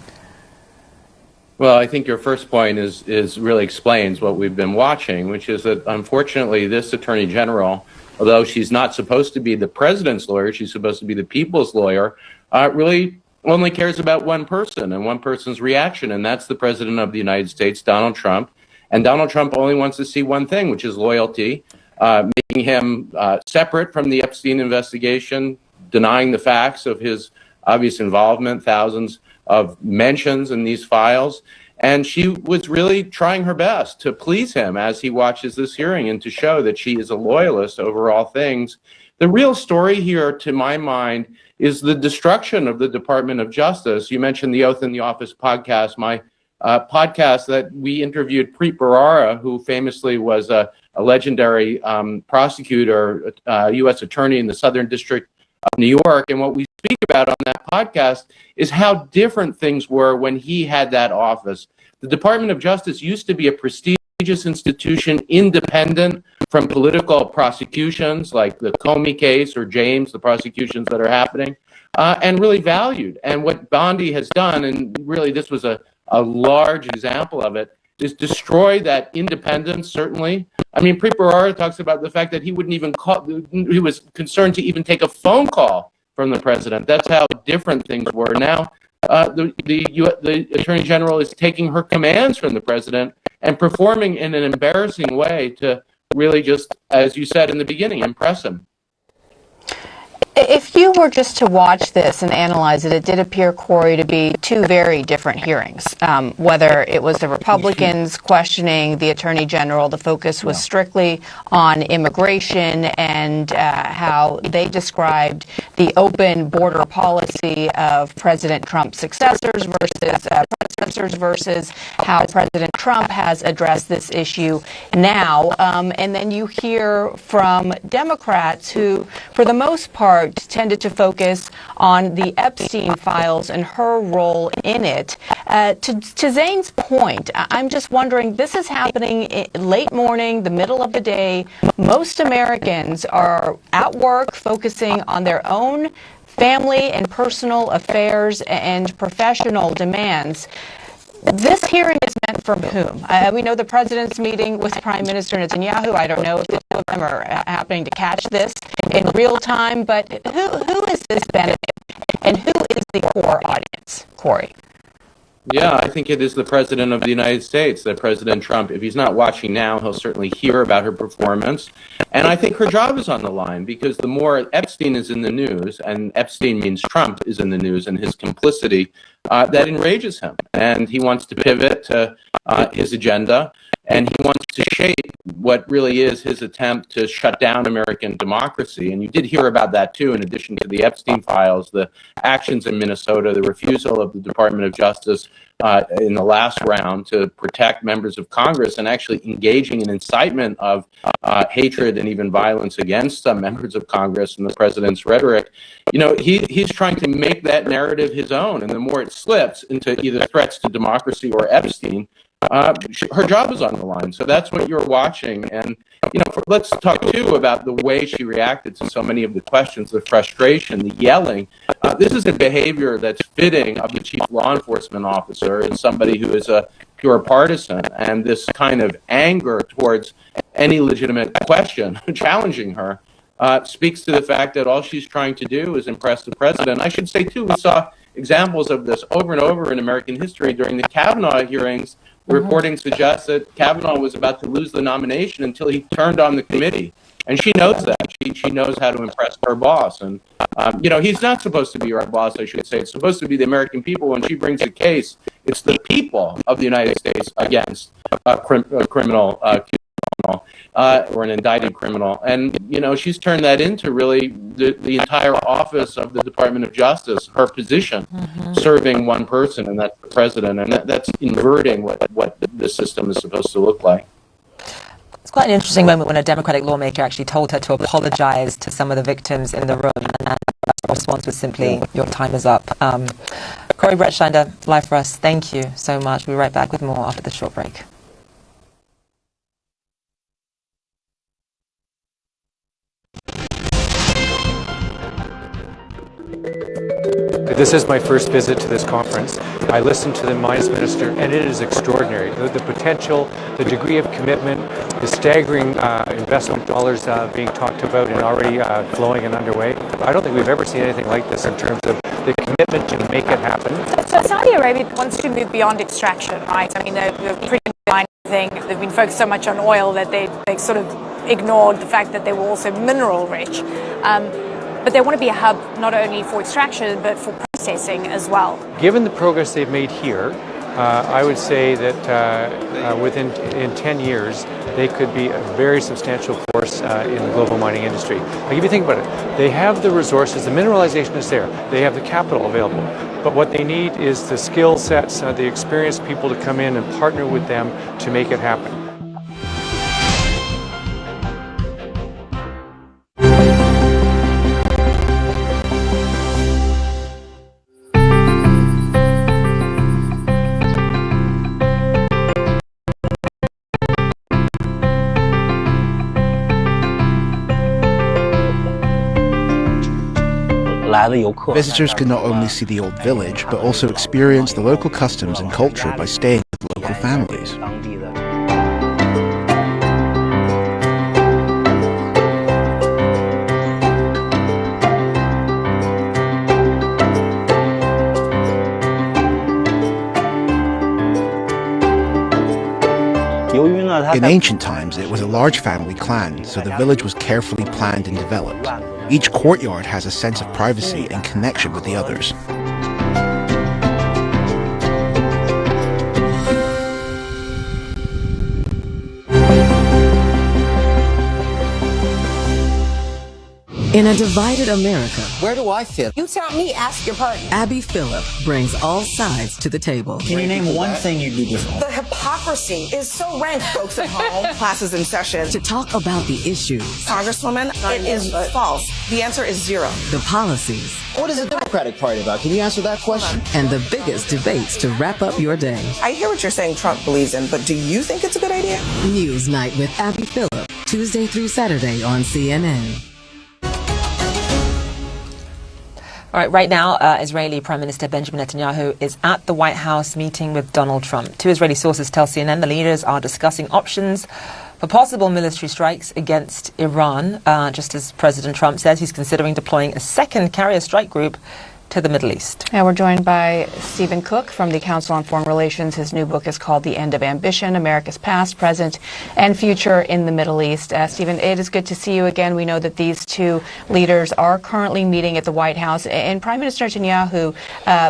Well, I think your first point is really explains what we've been watching, which is that unfortunately this Attorney General, although she's not supposed to be the president's lawyer, she's supposed to be the people's lawyer, really only cares about one person and one person's reaction, and that's the President of the United States, Donald Trump. And Donald Trump only wants to see one thing, which is loyalty, making him separate from the Epstein investigation, denying the facts of his obvious involvement, thousands of mentions in these files. And she was really trying her best to please him as he watches this hearing and to show that she is a loyalist over all things. The real story here, to my mind, is the destruction of the Department of Justice. You mentioned the Oath in the Office podcast, my podcast that we interviewed Preet Bharara, who famously was a legendary prosecutor, U.S. attorney in the Southern District of New York. And what we speak about on that podcast is how different things were when he had that office. The Department of Justice used to be a prestigious institution, independent from political prosecutions like the Comey case or James, the prosecutions that are happening, and really valued. And what Bondi has done, and really this was a large example of it, is destroy that independence, certainly. I mean, Preet Bharara talks about the fact that he wouldn't even call, he was concerned to even take a phone call from the president. That's how different things were. Now, the Attorney General is taking her commands from the president and performing in an embarrassing way to really just, as you said in the beginning, impress him. If you were just to watch this and analyze it, it did appear, Corey, to be two very different hearings. Whether it was the Republicans questioning the Attorney General, the focus was strictly on immigration and how they described the open border policy of President Trump's successors versus predecessors versus how President Trump has addressed this issue now. And then you hear from Democrats who, for the most part, tended to focus on the Epstein files and her role in it. To Zain's point, I'm just wondering, this is happening late morning, the middle of the day. Most Americans are at work focusing on their own family and personal affairs and professional demands. This hearing is meant for whom? We know the president's meeting with Prime Minister Netanyahu. I don't know if the two of them are happening to catch this in real time, but who is this benefit and who is the core audience, Corey? Yeah, I think it is the President of the United States, that President Trump. If he's not watching now, he'll certainly hear about her performance. And I think her job is on the line because the more Epstein is in the news, and Epstein means Trump is in the news and his complicity, that enrages him. And he wants to pivot to his agenda, and he wants to shape what really is his attempt to shut down American democracy. And you did hear about that, too, in addition to the Epstein files, the actions in Minnesota, the refusal of the Department of Justice in the last round to protect members of Congress and actually engaging in incitement of hatred and even violence against some members of Congress and the president's rhetoric. You know, he's trying to make that narrative his own. And the more it slips into either threats to democracy or Epstein, her job is on the line. So that's what you're watching. And, you know, let's talk, too, about the way she reacted to so many of the questions, the frustration, the yelling. This is a behavior that's fitting of the chief law enforcement officer and somebody who is a pure partisan. And this kind of anger towards any legitimate question challenging her speaks to the fact that all she's trying to do is impress the president. I should say, too, we saw examples of this over and over in American history during the Kavanaugh hearings. Reporting suggests that Kavanaugh was about to lose the nomination until he turned on the committee. And she knows that. She knows how to impress her boss. And, you know, he's not supposed to be our boss, I should say. It's supposed to be the American people. When she brings a case, it's the people of the United States against a criminal or an indicted criminal. And, you know, she's turned that into really the entire office of the Department of Justice, her position, serving one person, and that's the president. And that's inverting what the system is supposed to look like. It's quite an interesting moment when a Democratic lawmaker actually told her to apologize to some of the victims in the room, and the response was simply, your time is up. Corey Brettschneider, live for us. Thank you so much. We'll be right back with more after the short break. This is my first visit to this conference. I listened to the Mines Minister, and it is extraordinary. The potential, the degree of commitment, the staggering investment dollars being talked about and already flowing and underway. I don't think we've ever seen anything like this in terms of the commitment to make it happen. So Saudi Arabia wants to move beyond extraction, right? I mean, they're pretty mining thing. They've been focused so much on oil that they sort of ignored the fact that they were also mineral rich. But they want to be a hub not only for extraction, but for processing as well. Given the progress they've made here, I would say that in 10 years, they could be a very substantial force in the global mining industry. Like, if you think about it, they have the resources, the mineralization is there, they have the capital available, but what they need is the skill sets, the experienced people to come in and partner with them to make it happen. Visitors can not only see the old village, but also experience the local customs and culture by staying with local families. In ancient times, it was a large family clan, so the village was carefully planned and developed. Each courtyard has a sense of privacy and connection with the others. In a divided America, where do I fit? You tell me, ask your partner. Abby Phillip brings all sides to the table. Can you name one thing you do different? The hypocrisy is so rank, folks at home. Classes in session. To talk about the issues. Congresswoman, it is false. The answer is zero. The policies. What is the Democratic Party about? Can you answer that question? And the biggest debates to wrap up your day. I hear what you're saying Trump believes in, but do you think it's a good idea? News Night with Abby Phillip, Tuesday through Saturday on CNN. All right, right now, Israeli Prime Minister Benjamin Netanyahu is at the White House meeting with Donald Trump. Two Israeli sources tell CNN the leaders are discussing options for possible military strikes against Iran. Just as President Trump says he's considering deploying a second carrier strike group to the Middle East. Now we're joined by Stephen Cook from the Council on Foreign Relations. His new book is called The End of Ambition, America's Past, Present, and Future in the Middle East. Stephen, it is good to see you again. We know that these two leaders are currently meeting at the White House. And Prime Minister Netanyahu,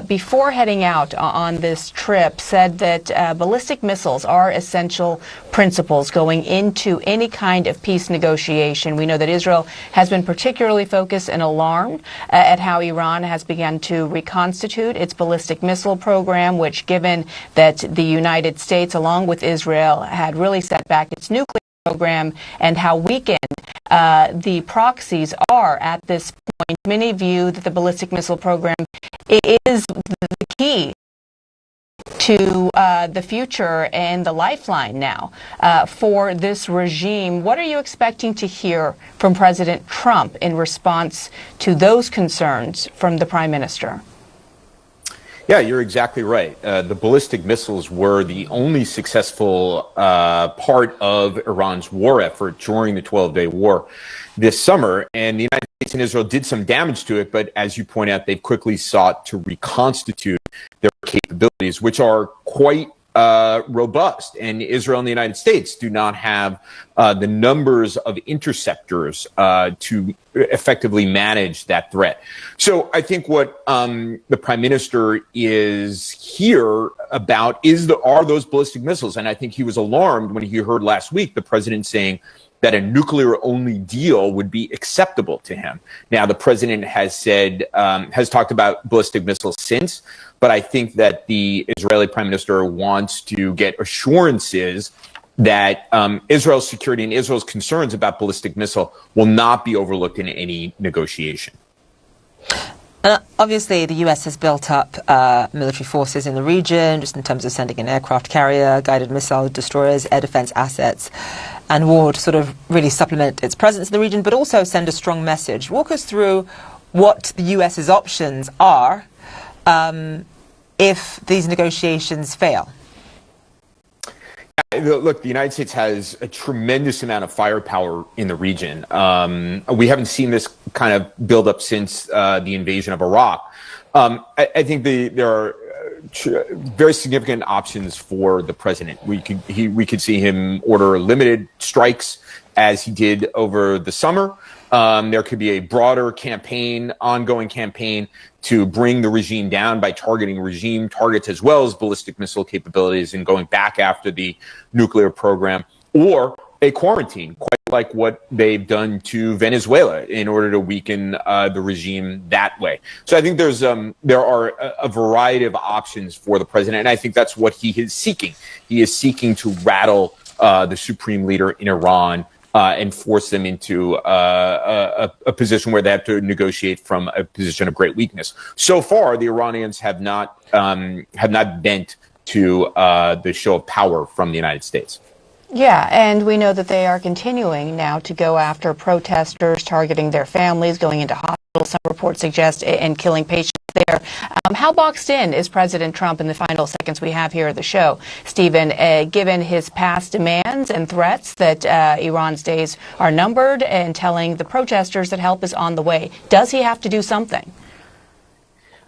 before heading out on this trip, said that ballistic missiles are essential principles going into any kind of peace negotiation. We know that Israel has been particularly focused and alarmed at how Iran has begun to reconstitute its ballistic missile program, which, given that the United States, along with Israel, had really set back its nuclear program, and how weakened the proxies are at this point. Many view that the ballistic missile program is the key to the future and the lifeline now for this regime. What are you expecting to hear from President Trump in response to those concerns from the Prime Minister? Yeah, you're exactly right. The ballistic missiles were the only successful part of Iran's war effort during the 12-day war this summer. And the United States and Israel did some damage to it, but as you point out, they've quickly sought to reconstitute their capabilities, which are quite robust. And Israel and the United States do not have the numbers of interceptors to effectively manage that threat. So I think what the Prime Minister is here about are those ballistic missiles. And I think he was alarmed when he heard last week the president saying that a nuclear-only deal would be acceptable to him. Now, the president has said, has talked about ballistic missiles since, but I think that the Israeli prime minister wants to get assurances that Israel's security and Israel's concerns about ballistic missile will not be overlooked in any negotiation. Obviously, the U.S. has built up military forces in the region, just in terms of sending an aircraft carrier, guided missile destroyers, air defense assets, and war to sort of really supplement its presence in the region, but also send a strong message. Walk us through what the U.S.'s options are if these negotiations fail. Look, the United States has a tremendous amount of firepower in the region. We haven't seen this kind of build up since the invasion of Iraq. I think there are very significant options for the president. We could see him order limited strikes as he did over the summer. There could be a broader campaign, ongoing campaign to bring the regime down by targeting regime targets as well as ballistic missile capabilities and going back after the nuclear program, or a quarantine, quite like what they've done to Venezuela in order to weaken the regime that way. So I think there are a variety of options for the president, and I think that's what he is seeking. He is seeking to rattle the supreme leader in Iran and force them into a position where they have to negotiate from a position of great weakness. So far, the Iranians have not bent to the show of power from the United States. Yeah, and we know that they are continuing now to go after protesters, targeting their families, going into hospitals, some reports suggest, and killing patients there. How boxed in is President Trump in the final seconds we have here at the show, Stephen, given his past demands and threats that Iran's days are numbered and telling the protesters that help is on the way? Does he have to do something?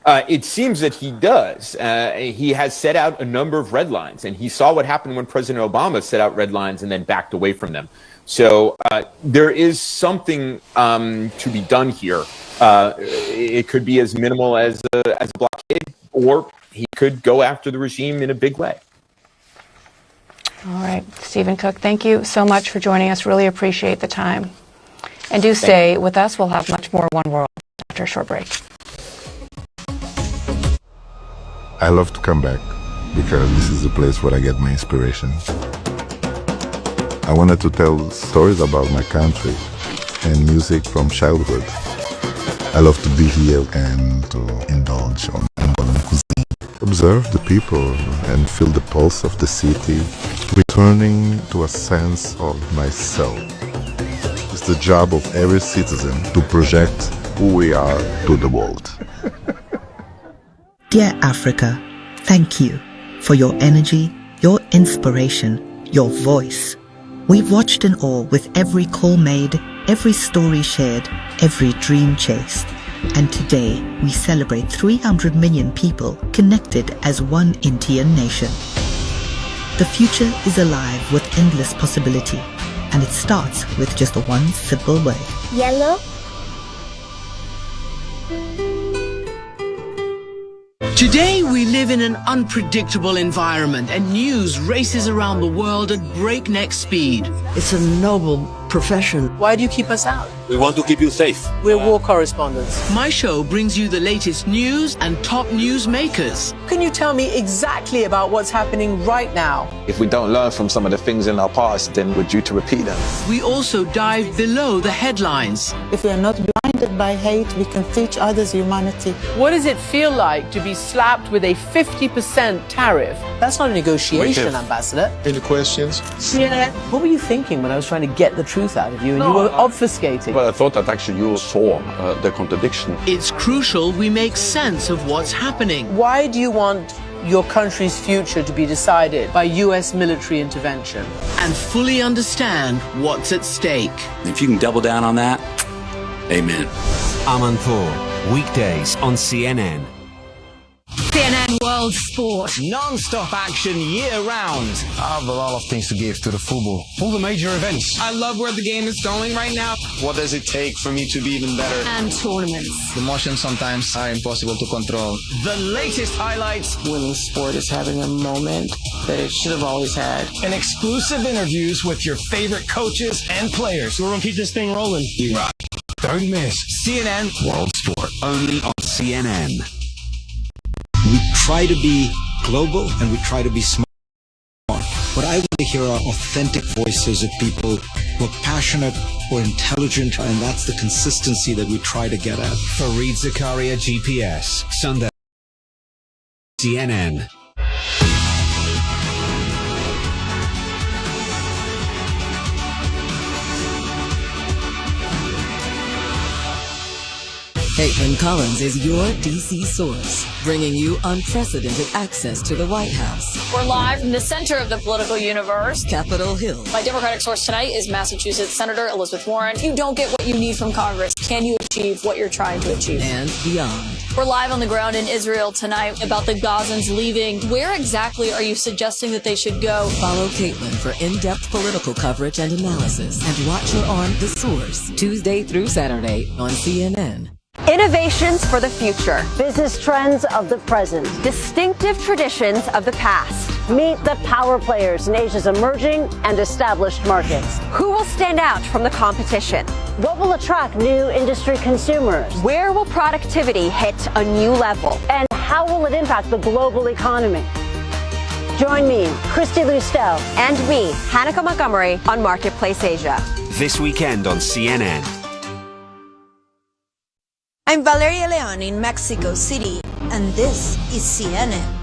It seems that he does. He has set out a number of red lines, and he saw what happened when President Obama set out red lines and then backed away from them. So there is something to be done here. It could be as minimal as a blockade, or he could go after the regime in a big way. All right, Stephen Cook, thank you so much for joining us. Really appreciate the time. And do stay with us. We'll have much more One World after a short break. I love to come back because this is the place where I get my inspiration. I wanted to tell stories about my country and music from childhood. I love to be here and to indulge on Angolan cuisine. Observe the people and feel the pulse of the city, returning to a sense of myself. It's the job of every citizen to project who we are to the world. Dear Africa, thank you for your energy, your inspiration, your voice. We've watched in awe with every call made, every story shared, every dream chased. And today we celebrate 300 million people connected as one Indian nation. The future is alive with endless possibility, and it starts with just one simple way. Yellow. Today, we live in an unpredictable environment, and news races around the world at breakneck speed. It's a noble profession. Why do you keep us out? We want to keep you safe. We're war correspondents. My show brings you the latest news and top news makers. Can you tell me exactly about what's happening right now? If we don't learn from some of the things in our past, then we're due to repeat them. We also dive below the headlines. If we are not blinded by hate, we can teach others humanity. What does it feel like to be slapped with a 50% tariff? That's not a negotiation, Ambassador. Any questions? CNN, what were you thinking when I was trying to get the truth out of you and you were obfuscating? Well, I thought that actually you saw the contradiction. It's crucial we make sense of what's happening. Why do you want your country's future to be decided by U.S. military intervention? And fully understand what's at stake. If you can double down on that, amen. Amanpour, weekdays on CNN. CNN World Sport. Non-stop action year-round. I have a lot of things to give to the football. All the major events. I love where the game is going right now. What does it take for me to be even better? And tournaments. The emotions sometimes are impossible to control. The latest highlights. Women's sport is having a moment that it should have always had. And exclusive interviews with your favorite coaches and players. We're going to keep this thing rolling. You rock. Don't miss CNN World Sport, only on CNN. We try to be global and we try to be smart. What I want to hear are authentic voices of people who are passionate or intelligent, and that's the consistency that we try to get at. Fareed Zakaria, GPS, Sunday, CNN. Caitlin Collins is your DC source, bringing you unprecedented access to the White House. We're live from the center of the political universe, Capitol Hill. My Democratic source tonight is Massachusetts Senator Elizabeth Warren. If you don't get what you need from Congress, can you achieve what you're trying to achieve? And beyond. We're live on the ground in Israel tonight about the Gazans leaving. Where exactly are you suggesting that they should go? Follow Caitlin for in-depth political coverage and analysis, and watch her on The Source, Tuesday through Saturday on CNN. Innovations for the future. Business trends of the present. Distinctive traditions of the past. Meet the power players in Asia's emerging and established markets. Who will stand out from the competition? What will attract new industry consumers? Where will productivity hit a new level? And how will it impact the global economy? Join me, Christy Lustel, and me, Hanneke Montgomery, on Marketplace Asia. This weekend on CNN. I'm Valeria Leon in Mexico City, and this is CNN.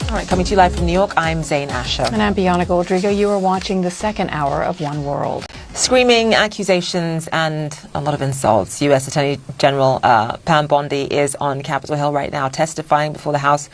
All right, coming to you live from New York, I'm Zain. And I'm Bianna Golodryga. You are watching the second hour of One World. Screaming accusations and a lot of insults. U.S. Attorney General Pam Bondi is on Capitol Hill right now testifying before the House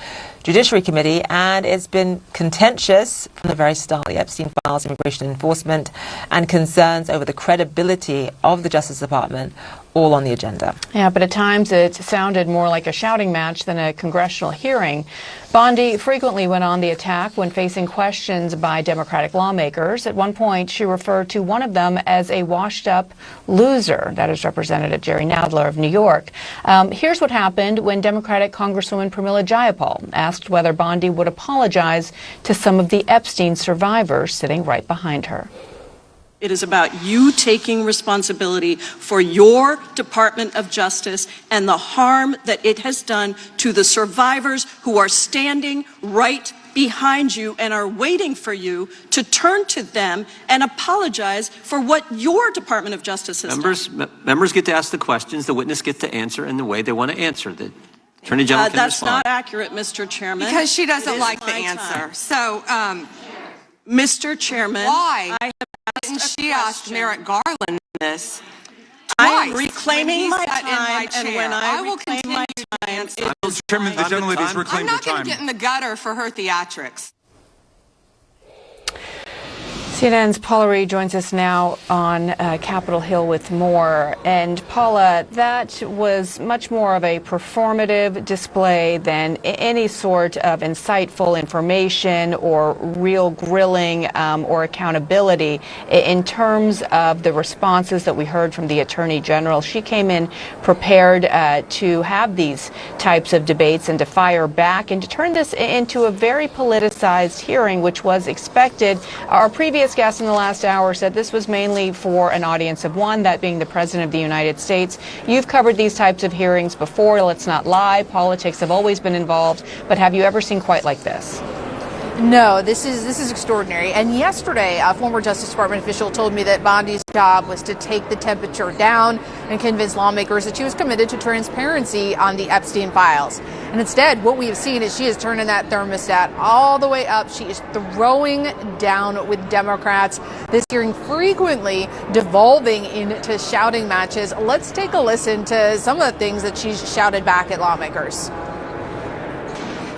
Judiciary Committee, and it's been contentious from the very start. The Epstein files, immigration enforcement, and concerns over the credibility of the Justice Department all on the agenda. Yeah, but at times it sounded more like a shouting match than a congressional hearing. Bondi frequently went on the attack when facing questions by Democratic lawmakers. At one point, she referred to one of them as a washed-up loser. That is Representative Jerry Nadler of New York. Here's what happened when Democratic Congresswoman Pramila Jayapal asked whether Bondi would apologize to some of the Epstein survivors sitting right behind her. It is about you taking responsibility for your Department of Justice and the harm that it has done to the survivors who are standing right behind you and are waiting for you to turn to them and apologize for what your Department of Justice has done. Members get to ask the questions, the witness gets to answer in the way they want to answer. The Attorney General can That's respond. not accurate, Mr. Chairman. Because she doesn't like the answer. So, Mr. Chairman, why didn't she ask Merrick Garland this? I am reclaiming my time, and when I will reclaim my time, Mr. Chairman, the gentlelady has reclaimed her time. I'm not going to get in the gutter for her theatrics. CNN's Paula Reed joins us now on Capitol Hill with more. And Paula, that was much more of a performative display than any sort of insightful information or real grilling or accountability in terms of the responses that we heard from the Attorney General. She came in prepared to have these types of debates and to fire back and to turn this into a very politicized hearing, which was expected. Our previous guest in the last hour said this was mainly for an audience of one, that being the President of the United States. You've covered these types of hearings before. Let's not lie. Politics have always been involved. But have you ever seen quite like this? No, this is extraordinary. And yesterday, a former Justice Department official told me that Bondi's job was to take the temperature down and convince lawmakers that she was committed to transparency on the Epstein files. And instead, what we have seen is she is turning that thermostat all the way up. She is throwing down with Democrats. This hearing frequently devolving into shouting matches. Let's take a listen to some of the things that she's shouted back at lawmakers.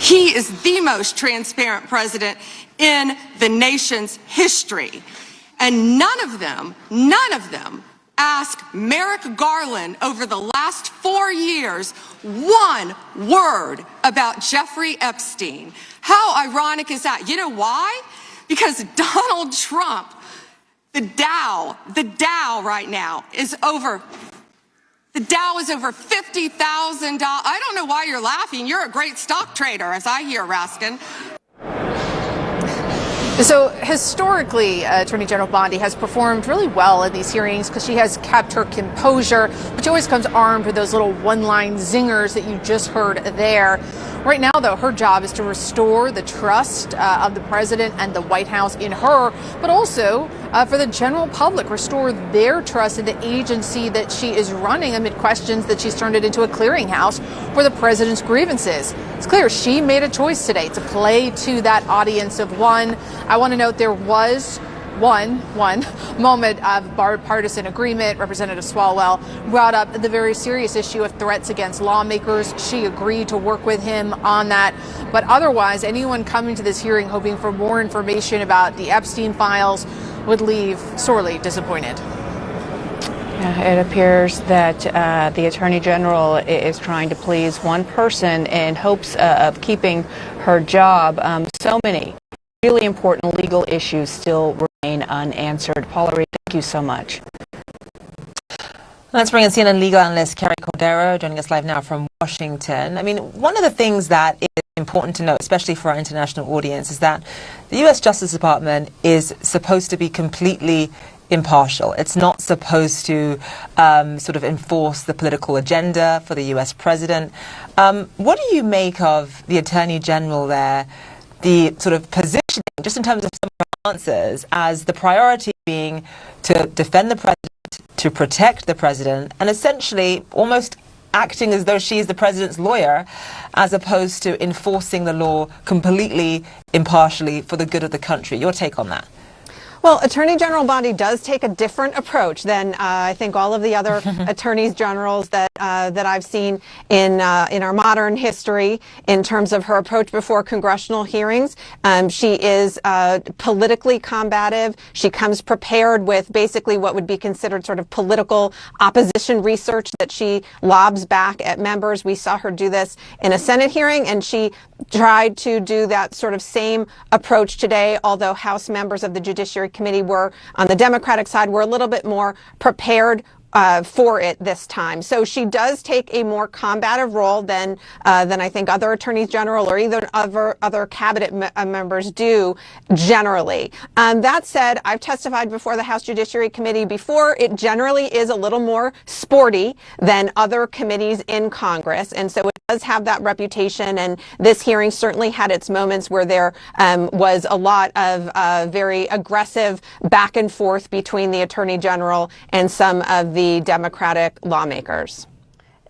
He is the most transparent president in the nation's history. And none of them asked Merrick Garland over the last 4 years one word about Jeffrey Epstein. How ironic is that? You know why? Because Donald Trump, the Dow right now is over. The Dow is over $50,000. I don't know why you're laughing. You're a great stock trader, as I hear, Raskin. So historically, Attorney General Bondi has performed really well in these hearings because she has kept her composure, but she always comes armed with those little one-line zingers that you just heard there. Right now, though, her job is to restore the trust of the president and the White House in her, but also for the general public, restore their trust in the agency that she is running amid questions that she's turned it into a clearinghouse for the president's grievances. It's clear she made a choice today to play to that audience of one. I want to note there was one moment of bipartisan agreement. Representative Swalwell brought up the very serious issue of threats against lawmakers. She agreed to work with him on that. But otherwise, anyone coming to this hearing hoping for more information about the Epstein files would leave sorely disappointed. It appears that the Attorney General is trying to please one person in hopes of keeping her job. So many really important legal issues still remain unanswered. Paula Reed, thank you so much. Let's bring in CNN legal analyst Carrie Cordero, joining us live now from Washington. I mean, one of the things that is important to note, especially for our international audience, is that the U.S. Justice Department is supposed to be completely impartial. It's not supposed to sort of enforce the political agenda for the U.S. president. What do you make of the Attorney General there, the sort of positioning, just in terms of some of her answers, as the priority being to defend the president, to protect the president, and essentially almost acting as though she's the president's lawyer, as opposed to enforcing the law completely impartially for the good of the country? Your take on that? Well, Attorney General Bondi does take a different approach than I think all of the other attorneys generals that I've seen in our modern history in terms of her approach before congressional hearings. She is politically combative. She comes prepared with basically what would be considered sort of political opposition research that she lobs back at members. We saw her do this in a Senate hearing, and she tried to do that sort of same approach today, although House members of the Judiciary Committee were, on the Democratic side, were a little bit more prepared for it this time. So she does take a more combative role than I think other attorneys general or even other cabinet members do generally. That said, I've testified before the House Judiciary Committee before. It generally is a little more sporty than other committees in Congress, and so it does have that reputation. And this hearing certainly had its moments where there was a lot of very aggressive back and forth between the Attorney General and some of the Democratic lawmakers.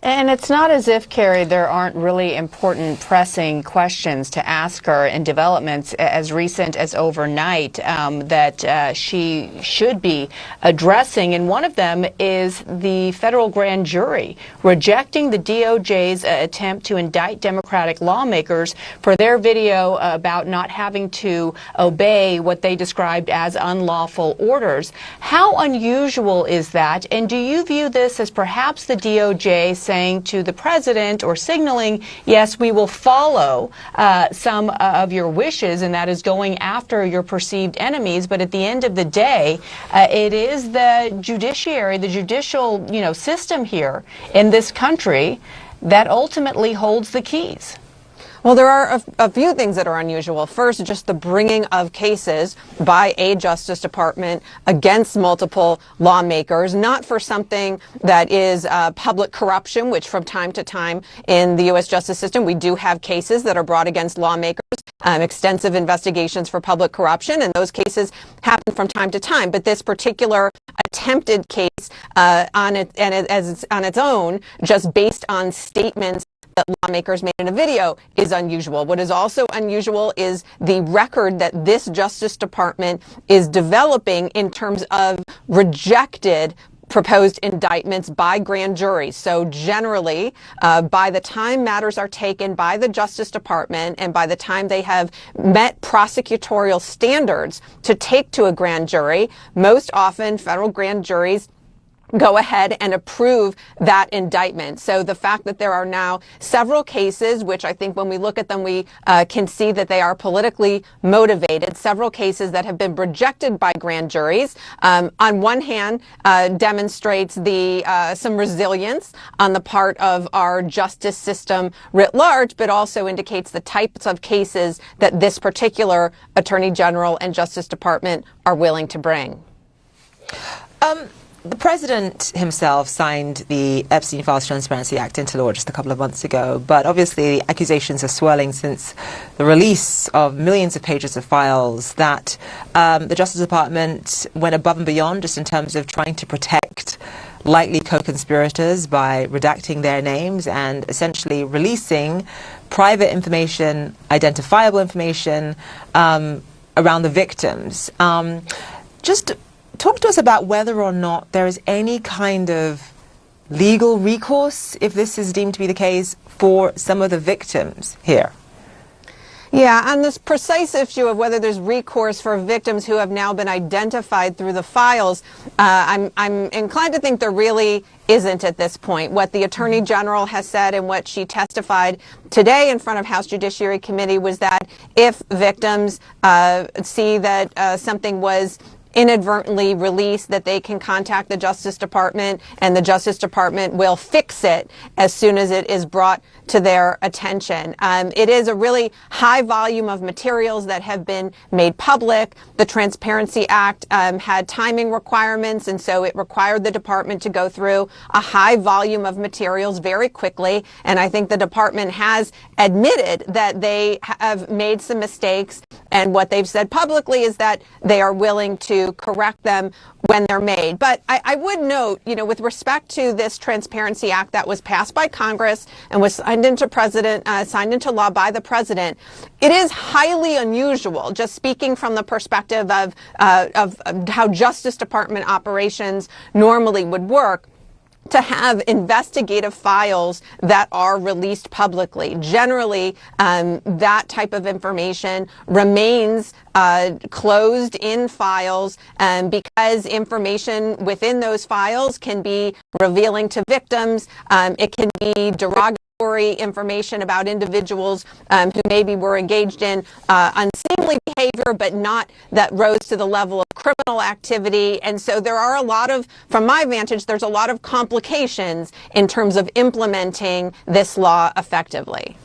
And it's not as if, Carrie, there aren't really important, pressing questions to ask her in developments as recent as overnight that she should be addressing. And one of them is the federal grand jury rejecting the DOJ's attempt to indict Democratic lawmakers for their video about not having to obey what they described as unlawful orders. How unusual is that? And do you view this as perhaps the DOJ saying to the president, or signaling, yes, we will follow some of your wishes, and that is going after your perceived enemies, but at the end of the day, it is the judiciary, the judicial, system here in this country that ultimately holds the keys? Well, there are a few things that are unusual. First, just the bringing of cases by a Justice Department against multiple lawmakers, not for something that is public corruption, which from time to time in the U.S. justice system, we do have cases that are brought against lawmakers, extensive investigations for public corruption, and those cases happen from time to time. But this particular attempted case on its own, just based on statements that lawmakers made in a video, is unusual. What is also unusual is the record that this Justice Department is developing in terms of rejected proposed indictments by grand juries. So generally, by the time matters are taken by the Justice Department and by the time they have met prosecutorial standards to take to a grand jury, most often federal grand juries go ahead and approve that indictment. So the fact that there are now several cases, which I think when we look at them, we can see that they are politically motivated, several cases that have been rejected by grand juries, on one hand, demonstrates some resilience on the part of our justice system writ large, but also indicates the types of cases that this particular Attorney General and Justice Department are willing to bring. The president himself signed the Epstein Files Transparency Act into law just a couple of months ago, but obviously accusations are swirling since the release of millions of pages of files that the Justice Department went above and beyond just in terms of trying to protect likely co-conspirators by redacting their names and essentially releasing private information, identifiable information around the victims. Just talk to us about whether or not there is any kind of legal recourse, if this is deemed to be the case, for some of the victims here. Yeah, on this precise issue of whether there's recourse for victims who have now been identified through the files, I'm inclined to think there really isn't at this point. What the Attorney General has said and what she testified today in front of House Judiciary Committee was that if victims see that something was inadvertently released, that they can contact the Justice Department, and the Justice Department will fix it as soon as it is brought to their attention. It is a really high volume of materials that have been made public. The Transparency Act had timing requirements, and so it required the department to go through a high volume of materials very quickly. And I think the department has admitted that they have made some mistakes, and what they've said publicly is that they are willing to correct them when they're made. But I would note, with respect to this Transparency Act that was passed by Congress and was signed into law by the president, it is highly unusual, just speaking from the perspective of how Justice Department operations normally would work, to have investigative files that are released publicly. Generally, that type of information remains closed in files because information within those files can be revealing to victims. It can be derogatory information about individuals who maybe were engaged in unseemly behavior, but not that rose to the level of criminal activity. And so there are a lot of, from my vantage, there's a lot of complications in terms of implementing this law effectively.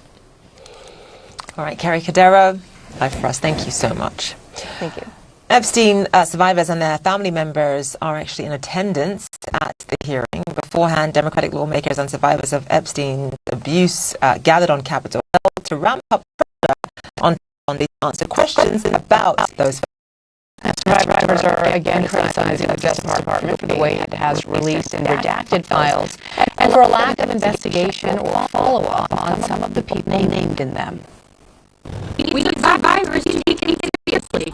All right, Carrie Cadero, Live for Us, thank you so much. Thank you. Epstein survivors and their family members are actually in attendance at the hearing. Beforehand, Democratic lawmakers and survivors of Epstein's abuse gathered on Capitol Hill to ramp up pressure on the answer questions about those. Survivors are again criticizing the Justice Department for the way it has released and redacted files and for a lack of investigation or follow-up on some of the people named in them. We survivors should be taken seriously.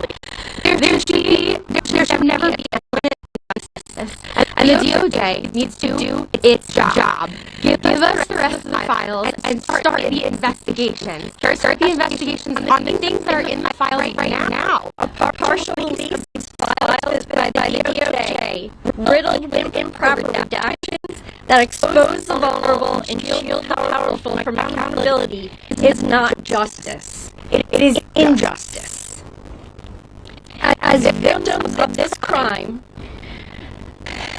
There should never be a limit to justice, and the DOJ needs to do its job. Give us the rest of the files and start the investigation. Start the investigations on the things that are in the files right now. A partial release files by the DOJ, riddled with improper redactions that expose the vulnerable and shield the powerful from accountability is not justice. It is injustice. As victims of this crime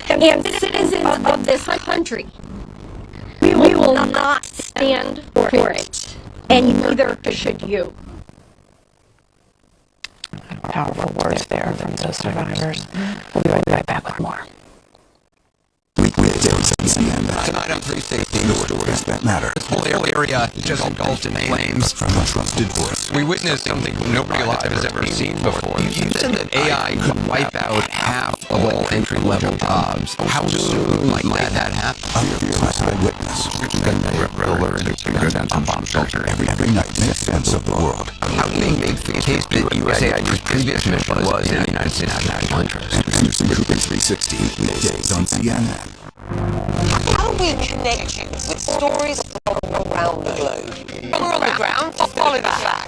and citizens of this country, we will not stand for it, and neither should you. Powerful words there from those survivors. We'll be right back with more. Tonight on 316, the stories that matter. This whole area just engulfed in flames. From a trusted voice. We witnessed something nobody alive has ever seen before. You said that AI could wipe out half of all entry-level jobs. How soon might that happen? A witness. On bomb shelter. Every night makes sense of the world. How do they make the case that USAID's previous mission was in the United States national interest? Anderson Cooper 360 weekdays on CNN. How do we connect you with stories from around the globe? When we're on the ground, follow the flag.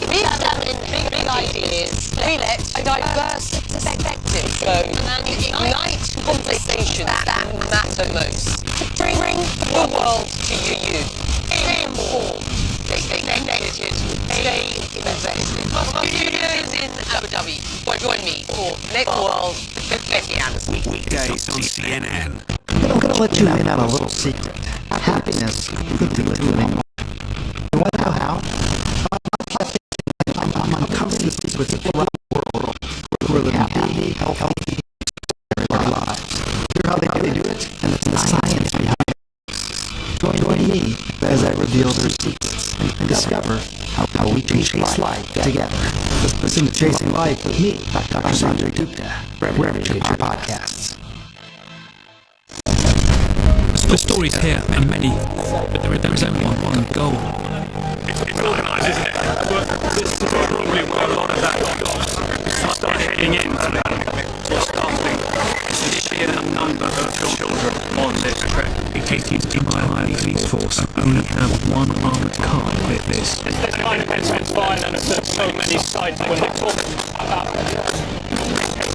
We examine big ideas, we let diverse perspectives go and ignite conversations that matter most. Bring the world to you. Stay informed, stay connected, stay invested. Our studio is in Abu Dhabi. Join me for Next World with Betty Anderson. Weekdays on CNN. I'm going to let you in on a little secret. Happiness could be living. You want to know how? I'm uncovering the secrets around the world who are living happy, healthy lives. Hear how they do it, and it's the science behind it. Join me as I reveal their secrets and discover how we can chase life together. Listen to Chasing Life with me, Dr. Sanjay Gupta, wherever you get your podcasts. The stories here are many, but there is only one goal. It's organised, isn't it? But this is probably where a lot of that started heading into. number of children on this trip. 85 police force only have one armoured car with this. It's this kind of intense violence that so many cite when they talk about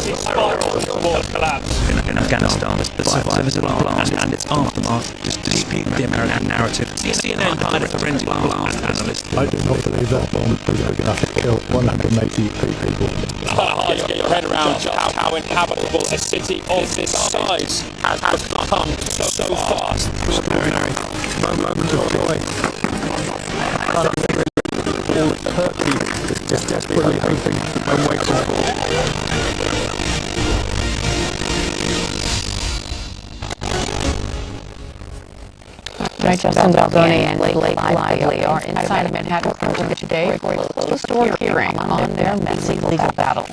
the spiral towards collapse. In Afghanistan, the survivors of the blast and its aftermath dispute the American narrative. CNN hired a forensic blast analyst. I do not believe that bomb was big enough to kill 180 people. It's kind of hard to get your head around just how inhabitable a city of this size has become so fast. Extraordinary moment of joy. All Turkey is just desperately hoping and waiting for. Right, Justin Baldoni and Blake Lively are inside Manhattan Court today for a closed-door hearing on their messy legal battle.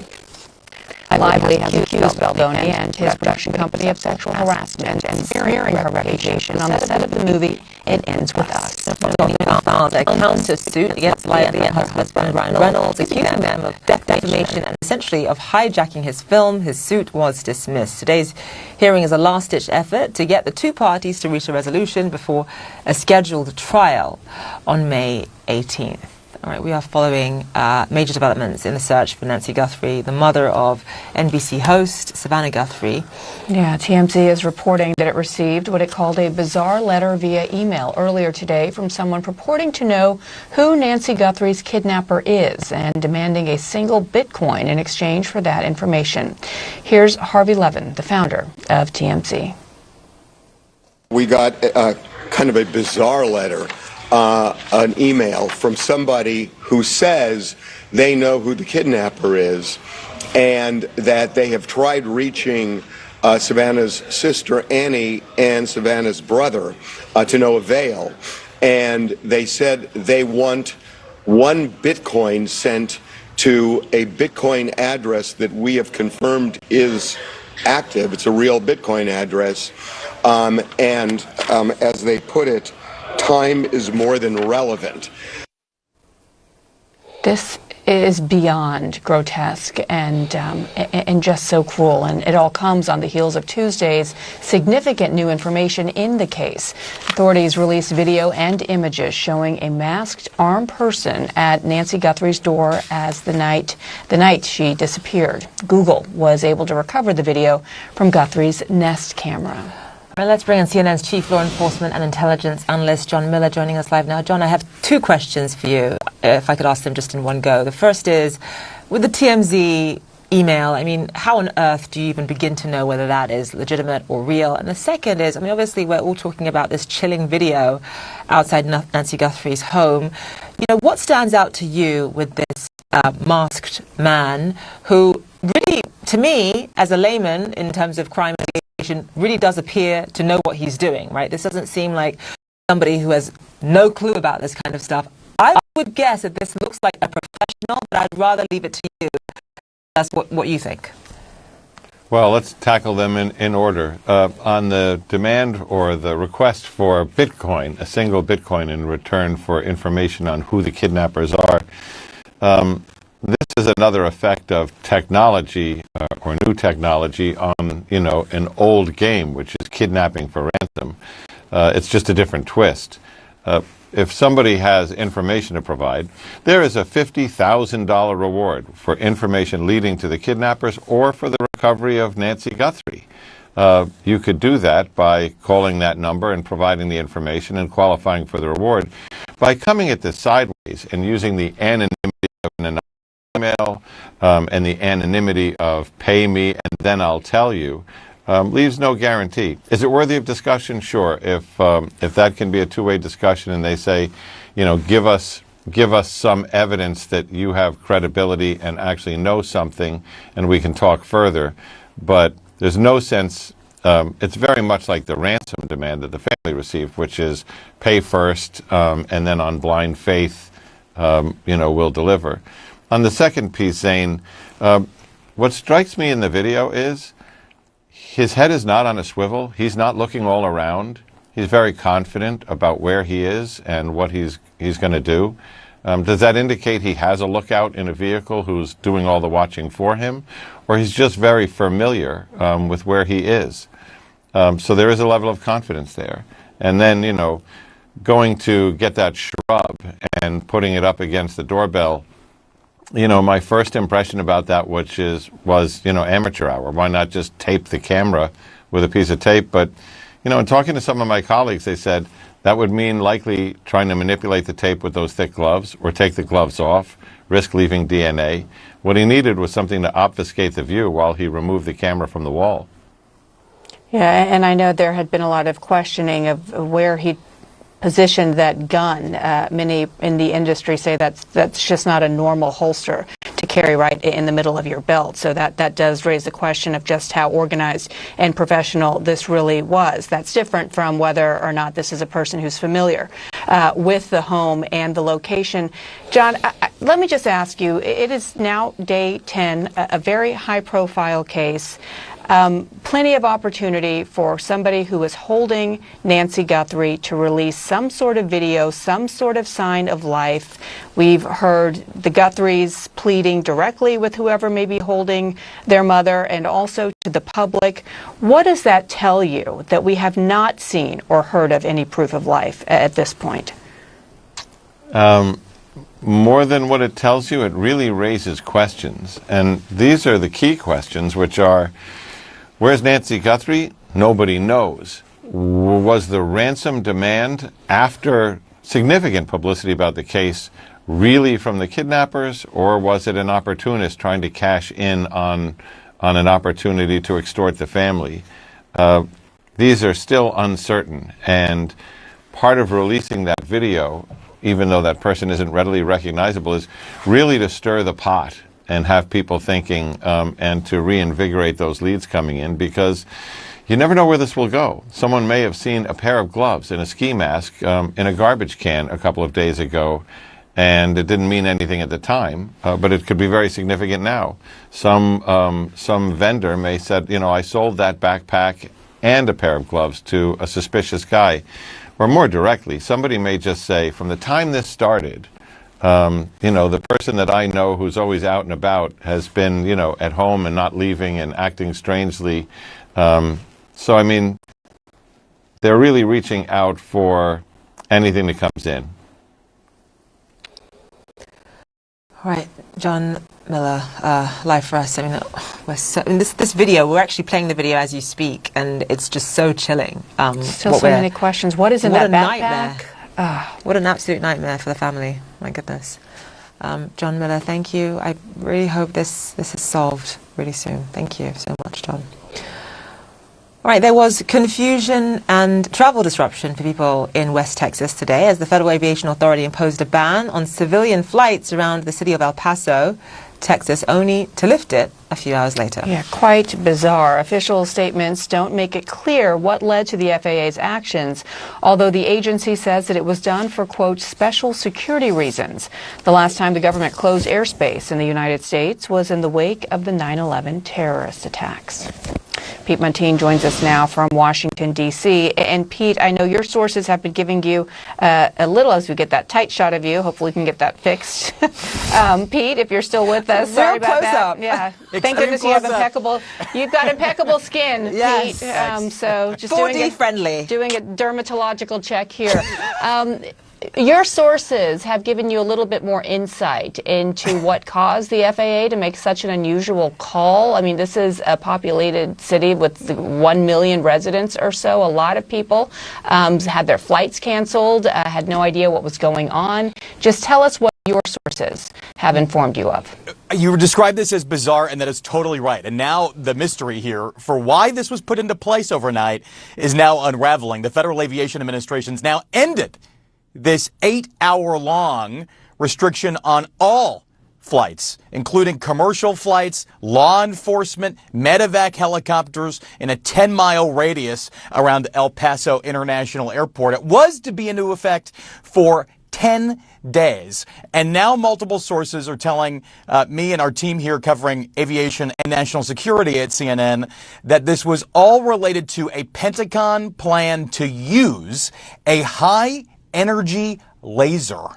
Lively has accused Baldoni and his production company of sexual harassment and smearing her reputation on the set of the movie It Ends With Us. Baldoni filed a counter-suit against Lively and her husband Ryan Reynolds, accusing them of defamation and essentially of hijacking his film. His suit was dismissed. Today's hearing is a last-ditch effort to get the two parties to reach a resolution before a scheduled trial on May 18th. All right, we are following major developments in the search for Nancy Guthrie, the mother of NBC host Savannah Guthrie. Yeah, TMZ is reporting that it received what it called a bizarre letter via email earlier today from someone purporting to know who Nancy Guthrie's kidnapper is and demanding a single Bitcoin in exchange for that information. Here's Harvey Levin, the founder of TMZ. We got kind of a bizarre letter. An email from somebody who says they know who the kidnapper is and that they have tried reaching Savannah's sister Annie and Savannah's brother to no avail. And they said they want 1 Bitcoin sent to a Bitcoin address that we have confirmed is active. It's a real Bitcoin address. And as they put it, time is more than relevant. This is beyond grotesque and just so cruel, and it all comes on the heels of Tuesday's significant new information in the case. Authorities released video and images showing a masked, armed person at Nancy Guthrie's door as the night she disappeared. Google was able to recover the video from Guthrie's Nest camera. All right, let's bring in CNN's chief law enforcement and intelligence analyst, John Miller, joining us live now. John, I have 2 questions for you, if I could ask them just in one go. The first is, with the TMZ email, I mean, how on earth do you even begin to know whether that is legitimate or real? And the second is, I mean, obviously we're all talking about this chilling video outside Nancy Guthrie's home. You know, what stands out to you with this masked man who really, to me, as a layman in terms of crime investigation, really does appear to know what he's doing, right? This doesn't seem like somebody who has no clue about this kind of stuff. I would guess that this looks like a professional, but I'd rather leave it to you. That's what you think. Well, let's tackle them in order. On the demand or the request for Bitcoin, a single Bitcoin in return for information on who the kidnappers are, this is another effect of technology or new technology on, you know, an old game, which is kidnapping for ransom. It's just a different twist. If somebody has information to provide, there is a $50,000 reward for information leading to the kidnappers or for the recovery of Nancy Guthrie. You could do that by calling that number and providing the information and qualifying for the reward. By coming at this sideways and using the anonymity of an email and the anonymity of pay me and then I'll tell you, leaves no guarantee. Is it worthy of discussion? Sure. If that can be a two-way discussion and they say, you know, give us some evidence that you have credibility and actually know something and we can talk further. But there's no sense, it's very much like the ransom demand that the family received, which is pay first and then on blind faith, you know, we'll deliver. On the second piece, Zain, what strikes me in the video is his head is not on a swivel. He's not looking all around. He's very confident about where he is and what he's going to do. Does that indicate he has a lookout in a vehicle who's doing all the watching for him? Or he's just very familiar with where he is? So there is a level of confidence there. And then, going to get that shrub and putting it up against the doorbell, my first impression about that, was amateur hour. Why not just tape the camera with a piece of tape? But, in talking to some of my colleagues, they said that would mean likely trying to manipulate the tape with those thick gloves or take the gloves off, risk leaving DNA. What he needed was something to obfuscate the view while he removed the camera from the wall. Yeah, and I know there had been a lot of questioning of where he positioned that gun. Many in the industry say that's just not a normal holster to carry right in the middle of your belt. So that does raise the question of just how organized and professional this really was. That's different from whether or not this is a person who's familiar with the home and the location. John, let me just ask you, it is now day 10, a very high-profile case. Plenty of opportunity for somebody who is holding Nancy Guthrie to release some sort of video, some sort of sign of life. We've heard the Guthries pleading directly with whoever may be holding their mother and also to the public. What does that tell you that we have not seen or heard of any proof of life at this point? More than what it tells you, it really raises questions. And these are the key questions, which are, where's Nancy Guthrie? Nobody knows. Was the ransom demand, after significant publicity about the case, really from the kidnappers, or was it an opportunist trying to cash in on an opportunity to extort the family? These are still uncertain, and part of releasing that video, even though that person isn't readily recognizable, is really to stir the pot and have people thinking and to reinvigorate those leads coming in, because you never know where this will go. Someone may have seen a pair of gloves and a ski mask in a garbage can a couple of days ago, and it didn't mean anything at the time, but it could be very significant now. Some vendor may said, I sold that backpack and a pair of gloves to a suspicious guy. Or more directly, somebody may just say, from the time this started, the person that I know who's always out and about has been, at home and not leaving and acting strangely. So, I mean, they're really reaching out for anything that comes in. All right, John Miller, live for us. I mean, this video, we're actually playing the video as you speak, and it's just so chilling. Still so many questions. What is in that backpack? Nightmare. What an absolute nightmare for the family. My goodness. John Miller, thank you. I really hope this is solved really soon. Thank you so much, John. All right, there was confusion and travel disruption for people in West Texas today as the Federal Aviation Authority imposed a ban on civilian flights around the city of El Paso, Texas, only to lift it a few hours later. Yeah, quite bizarre. Official statements don't make it clear what led to the FAA's actions, although the agency says that it was done for, quote, special security reasons. The last time the government closed airspace in the United States was in the wake of the 9/11 terrorist attacks. Pete Montine joins us now from Washington, D.C. And Pete, I know your sources have been giving you a little, as we get that tight shot of you, hopefully we can get that fixed. Pete, if you're still with us, sorry about that. Up. Yeah. Thank goodness you've got impeccable skin, yes. Pete. So just 4D friendly. Doing a dermatological check here. Your sources have given you a little bit more insight into what caused the FAA to make such an unusual call. I mean, this is a populated city with 1 million residents or so. A lot of people had their flights canceled, had no idea what was going on. Just tell us what your sources have informed you of. You described this as bizarre, and that is totally right. And now the mystery here for why this was put into place overnight is now unraveling. The Federal Aviation Administration's now ended this 8-hour-long restriction on all flights, including commercial flights, law enforcement, medevac helicopters in a 10-mile radius around El Paso International Airport. It was to be into effect for 10 days. And now multiple sources are telling me and our team here covering aviation and national security at CNN that this was all related to a Pentagon plan to use a high energy laser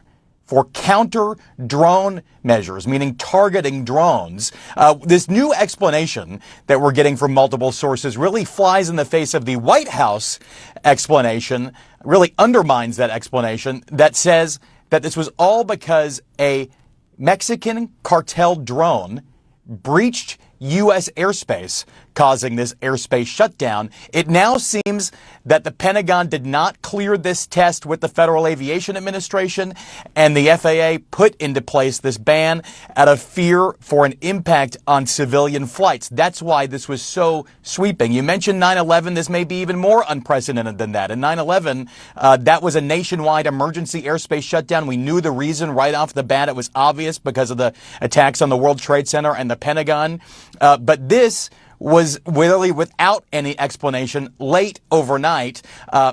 for counter-drone measures, meaning targeting drones. This new explanation that we're getting from multiple sources really flies in the face of the White House explanation, really undermines that explanation that says that this was all because a Mexican cartel drone breached U.S. airspace, causing this airspace shutdown. It now seems that the Pentagon did not clear this test with the Federal Aviation Administration, and the FAA put into place this ban out of fear for an impact on civilian flights. That's why this was so sweeping. You mentioned 9/11. This may be even more unprecedented than that. In 9/11, that was a nationwide emergency airspace shutdown. We knew the reason right off the bat. It was obvious because of the attacks on the World Trade Center and the Pentagon. But this was really without any explanation. Late overnight,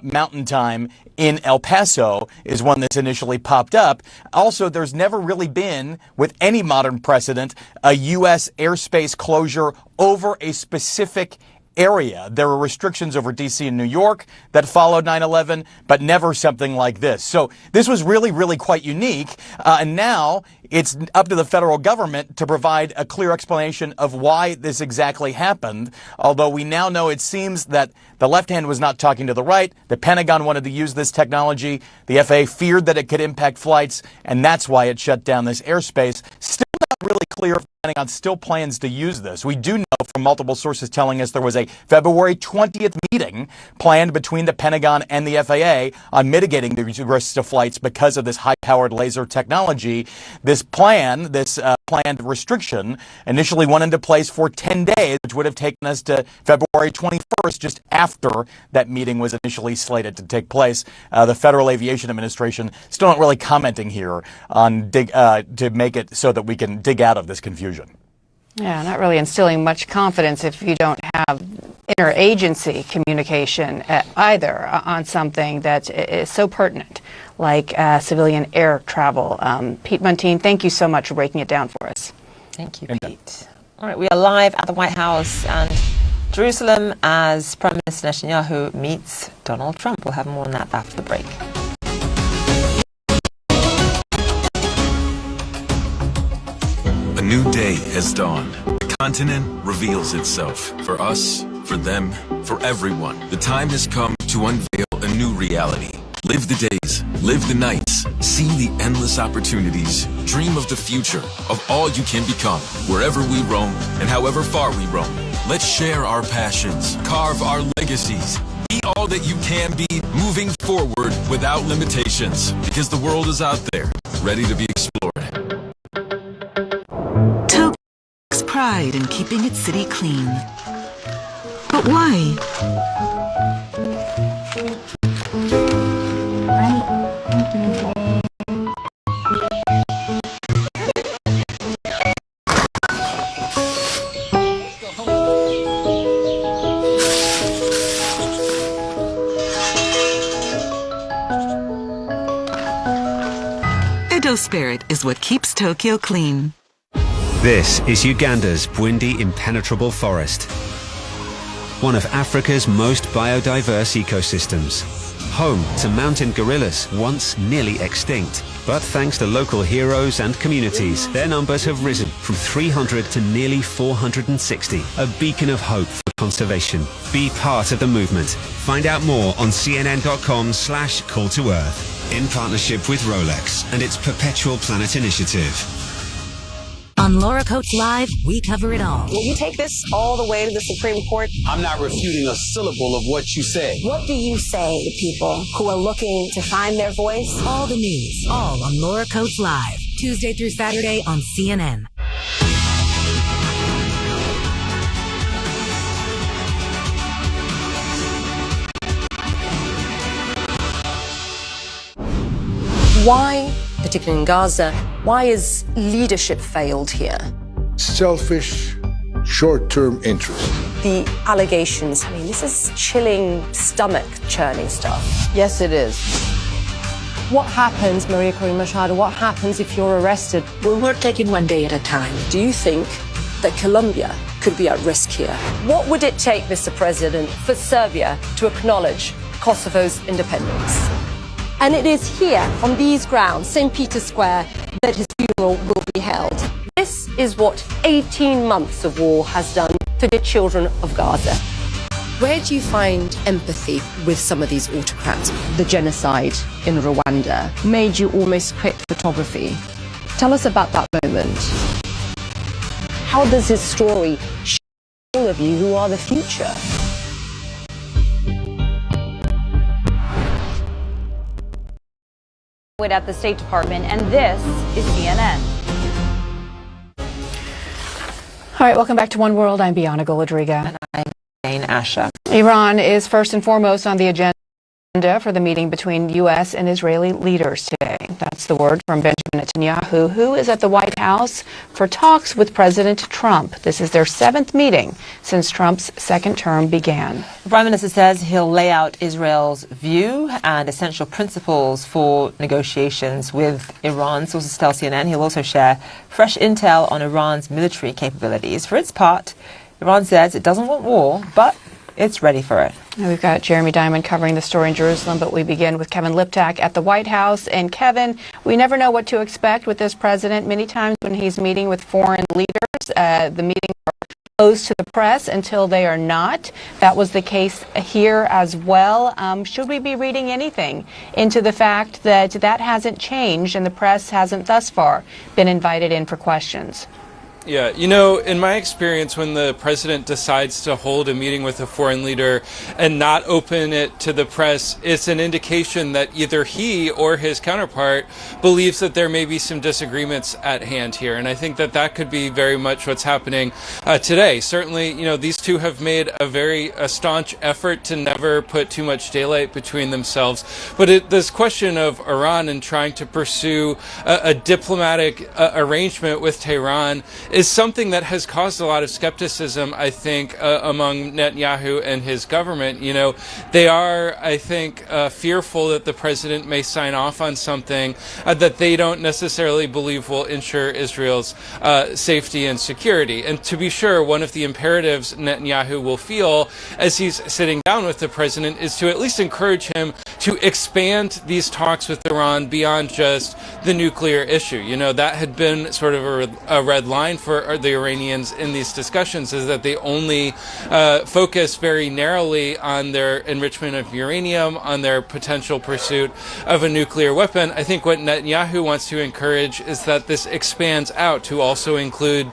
Mountain Time in El Paso is one that's initially popped up. Also, there's never really been, with any modern precedent, a U.S. airspace closure over a specific area. There were restrictions over D.C. and New York that followed 9/11, but never something like this. So this was really, really quite unique. And now it's up to the federal government to provide a clear explanation of why this exactly happened. Although we now know it seems that the left hand was not talking to the right. The Pentagon wanted to use this technology. The FAA feared that it could impact flights, and that's why it shut down this airspace. Still not really clear if the Pentagon still plans to use this. We do know from multiple sources telling us there was a February 20th meeting planned between the Pentagon and the FAA on mitigating the risks to flights because of this high-powered laser technology. This plan, planned restriction, initially went into place for 10 days, which would have taken us to February 21st, just after that meeting was initially slated to take place. The Federal Aviation Administration still not really commenting here on to make it so that we can dig out of this confusion. Yeah, not really instilling much confidence if you don't have interagency communication either on something that is so pertinent like civilian air travel. Pete Muntean, thank you so much for breaking it down for us. Thank you, Pete. All right, we are live at the White House and Jerusalem as Prime Minister Netanyahu meets Donald Trump. We'll have more on that after the break. A new day has dawned. The continent reveals itself. For us, for them, for everyone. The time has come to unveil a new reality. Live the days, live the nights, see the endless opportunities, dream of the future, of all you can become, wherever we roam and however far we roam. Let's share our passions, carve our legacies, be all that you can be, moving forward without limitations, because the world is out there, ready to be explored. Pride in keeping its city clean. But why? Edo spirit is what keeps Tokyo clean. This is Uganda's Bwindi Impenetrable Forest, one of Africa's most biodiverse ecosystems, home to mountain gorillas once nearly extinct. But thanks to local heroes and communities, their numbers have risen from 300 to nearly 460, a beacon of hope for conservation. Be part of the movement. Find out more on cnn.com/call to earth, in partnership with Rolex and its Perpetual Planet Initiative. On Laura Coates Live, we cover it all. Will you take this all the way to the Supreme Court? I'm not refuting a syllable of what you say. What do you say to people who are looking to find their voice? All the news, all on Laura Coates Live, Tuesday through Saturday on CNN. Why, particularly in Gaza, why has leadership failed here? Selfish, short-term interest. The allegations, I mean, this is chilling, stomach-churning stuff. Yes, it is. What happens, Maria Corina Machado, what happens if you're arrested? Well, we're taking one day at a time. Do you think that Colombia could be at risk here? What would it take, Mr. President, for Serbia to acknowledge Kosovo's independence? And it is here, on these grounds, St. Peter's Square, that his funeral will be held. This is what 18 months of war has done to the children of Gaza. Where do you find empathy with some of these autocrats? The genocide in Rwanda made you almost quit photography. Tell us about that moment. How does his story show all of you who are the future? At the State Department, and this is CNN. All right, welcome back to One World. I'm Bianna Golodryga. And I'm Zain Asha. Iran is first and foremost on the agenda for the meeting between U.S. and Israeli leaders today. That's the word from Benjamin Netanyahu, who is at the White House for talks with President Trump. This is their 7th meeting since Trump's second term began. The Prime Minister says he'll lay out Israel's view and essential principles for negotiations with Iran. Sources tell CNN he'll also share fresh intel on Iran's military capabilities. For its part, Iran says it doesn't want war, but it's ready for it. We've got Jeremy Diamond covering the story in Jerusalem, but we begin with Kevin Liptak at the White House. And Kevin, we never know what to expect with this president. Many times when he's meeting with foreign leaders, the meetings are closed to the press until they are not. That was the case here as well. Should we be reading anything into the fact that that hasn't changed and the press hasn't thus far been invited in for questions? Yeah, you know, in my experience, when the president decides to hold a meeting with a foreign leader and not open it to the press, it's an indication that either he or his counterpart believes that there may be some disagreements at hand here. And I think that that could be very much what's happening today. Certainly, you know, these two have made a staunch effort to never put too much daylight between themselves. But this question of Iran and trying to pursue a diplomatic arrangement with Tehran is something that has caused a lot of skepticism, I think, among Netanyahu and his government. You know, they are, I think, fearful that the president may sign off on something that they don't necessarily believe will ensure Israel's safety and security. And to be sure, one of the imperatives Netanyahu will feel as he's sitting down with the president is to at least encourage him to expand these talks with Iran beyond just the nuclear issue. You know, that had been sort of a red line for the Iranians in these discussions, is that they only focus very narrowly on their enrichment of uranium, on their potential pursuit of a nuclear weapon. I think what Netanyahu wants to encourage is that this expands out to also include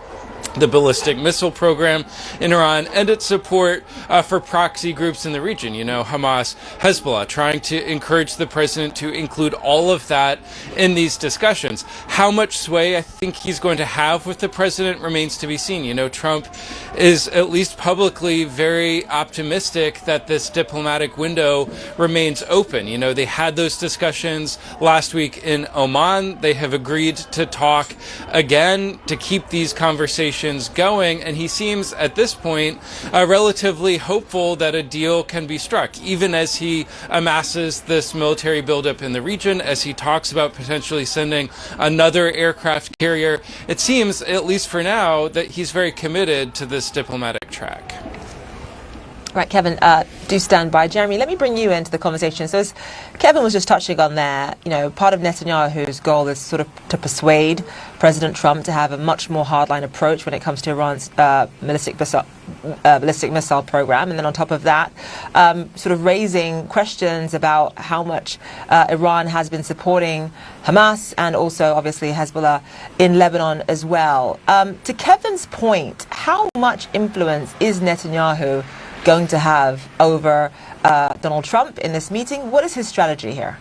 the ballistic missile program in Iran and its support for proxy groups in the region, you know, Hamas, Hezbollah, trying to encourage the president to include all of that in these discussions. How much sway I think he's going to have with the president remains to be seen. You know, Trump is at least publicly very optimistic that this diplomatic window remains open. You know, they had those discussions last week in Oman. They have agreed to talk again to keep these conversations going, and he seems at this point relatively hopeful that a deal can be struck, even as he amasses this military buildup in the region, as he talks about potentially sending another aircraft carrier. It seems, at least for now, that he's very committed to this diplomatic track. Right, Kevin, do stand by. Jeremy, let me bring you into the conversation. So as Kevin was just touching on there, you know, part of Netanyahu's goal is sort of to persuade President Trump to have a much more hardline approach when it comes to Iran's ballistic missile program. And then on top of that, sort of raising questions about how much Iran has been supporting Hamas and also obviously Hezbollah in Lebanon as well. To Kevin's point, how much influence is Netanyahu going to have over Donald Trump in this meeting? What is his strategy here?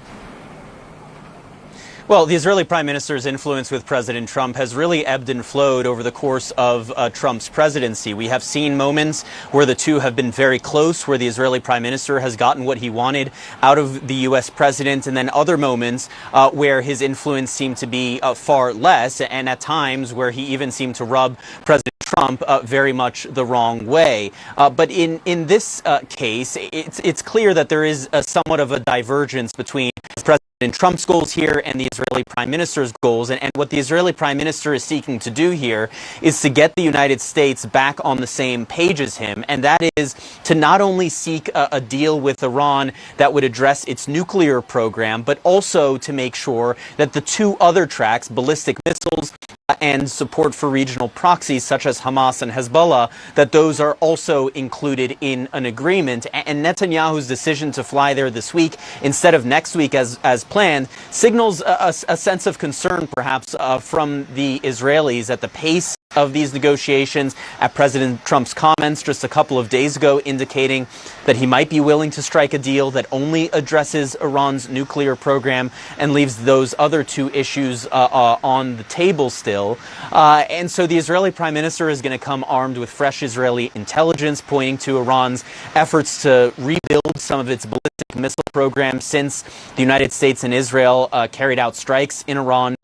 Well, the Israeli Prime Minister's influence with President Trump has really ebbed and flowed over the course of Trump's presidency. We have seen moments where the two have been very close, where the Israeli Prime Minister has gotten what he wanted out of the U.S. president, and then other moments where his influence seemed to be far less, and at times where he even seemed to rub President Trump very much the wrong way. But in this case, it's clear that there is somewhat of a divergence between President Trump's goals here and the Israeli Prime Minister's goals. And what the Israeli Prime Minister is seeking to do here is to get the United States back on the same page as him. And that is to not only seek a deal with Iran that would address its nuclear program, but also to make sure that the two other tracks, ballistic missiles and support for regional proxies such as Hamas and Hezbollah, that those are also included in an agreement. And Netanyahu's decision to fly there this week instead of next week as planned signals a sense of concern perhaps from the Israelis at the pace of these negotiations, at President Trump's comments just a couple of days ago indicating that he might be willing to strike a deal that only addresses Iran's nuclear program and leaves those other two issues on the table still. And so the Israeli Prime Minister is going to come armed with fresh Israeli intelligence pointing to Iran's efforts to rebuild some of its ballistic missile program since the United States and Israel carried out strikes in Iran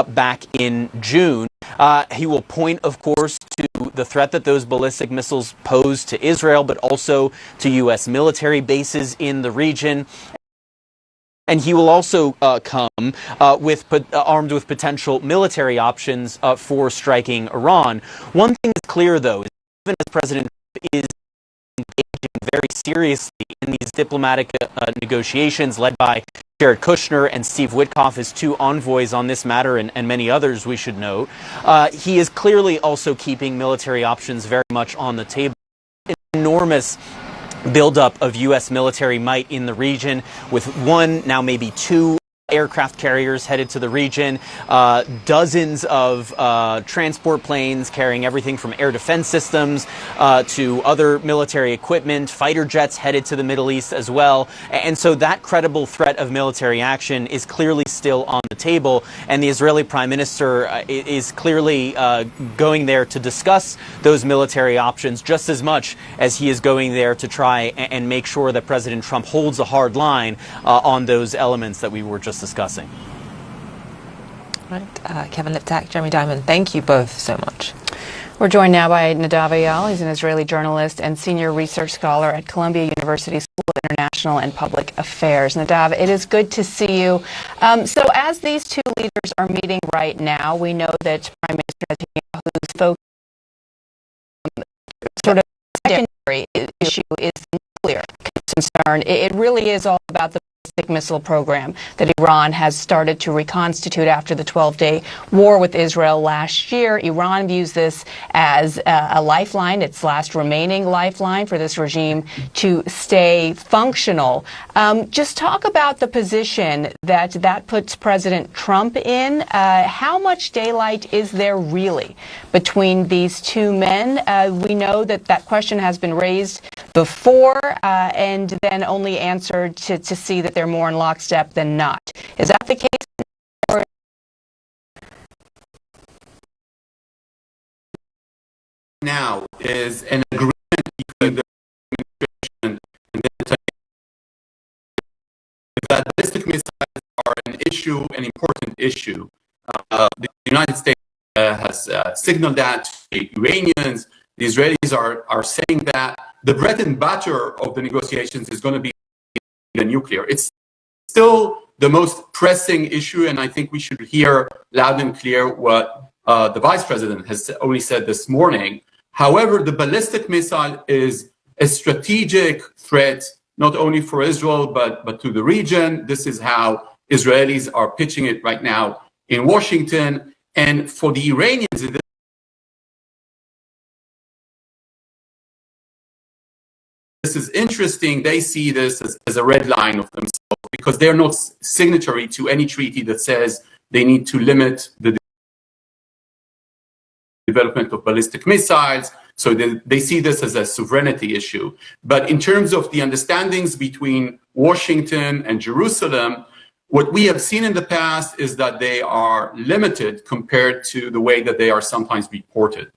back in June. He will point, of course, to the threat that those ballistic missiles pose to Israel, but also to U.S. military bases in the region. And he will also come armed with potential military options for striking Iran. One thing is clear, though, is even as President Trump is engaging very seriously in these diplomatic negotiations led by Jared Kushner and Steve Witkoff as two envoys on this matter, and many others we should note, he is clearly also keeping military options very much on the table. An enormous buildup of U.S. military might in the region, with one, now maybe two aircraft carriers headed to the region, dozens of transport planes carrying everything from air defense systems to other military equipment, fighter jets headed to the Middle East as well. And so that credible threat of military action is clearly still on the table, and the Israeli Prime Minister is clearly going there to discuss those military options just as much as he is going there to try and make sure that President Trump holds a hard line on those elements that we were just discussing. Right, Kevin Liptak, Jeremy Diamond, thank you both so much. We're joined now by Nadav Eyal. He's an Israeli journalist and senior research scholar at Columbia University School of International and Public Affairs. Nadav, it is good to see you. So as these two leaders are meeting right now, we know that Prime Minister Netanyahu's focus sort of secondary issue is the nuclear concern. It really is all about the ballistic missile program that Iran has started to reconstitute after the 12-day war with Israel last year. Iran views this as a lifeline, its last remaining lifeline for this regime to stay functional. Just talk about the position that puts President Trump in. How much daylight is there really between these two men? We know that question has been raised before and then only answered to see that they're more in lockstep than not. Is that the case? Or now is an agreement between the administration and the that ballistic missiles are an issue, an important issue. The United States has signaled that to the Iranians. The Israelis are saying that the bread and butter of the negotiations is going to be the nuclear. It's still the most pressing issue, and I think we should hear loud and clear what the Vice President has only said this morning. However, the ballistic missile is a strategic threat, not only for Israel, but to the region. This is how Israelis are pitching it right now in Washington. And for the Iranians, this is interesting. They see this as a red line of themselves because they're not signatory to any treaty that says they need to limit the development of ballistic missiles. So they see this as a sovereignty issue. But in terms of the understandings between Washington and Jerusalem, what we have seen in the past is that they are limited compared to the way that they are sometimes reported.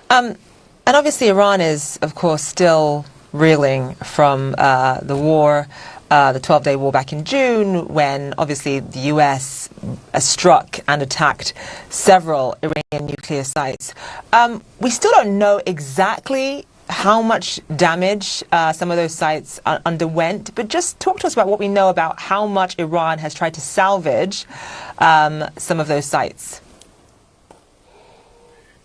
And obviously Iran is, of course, still reeling from the war, the 12-day war back in June, when obviously the U.S. struck and attacked several Iranian nuclear sites. We still don't know exactly how much damage some of those sites underwent, but just talk to us about what we know about how much Iran has tried to salvage some of those sites.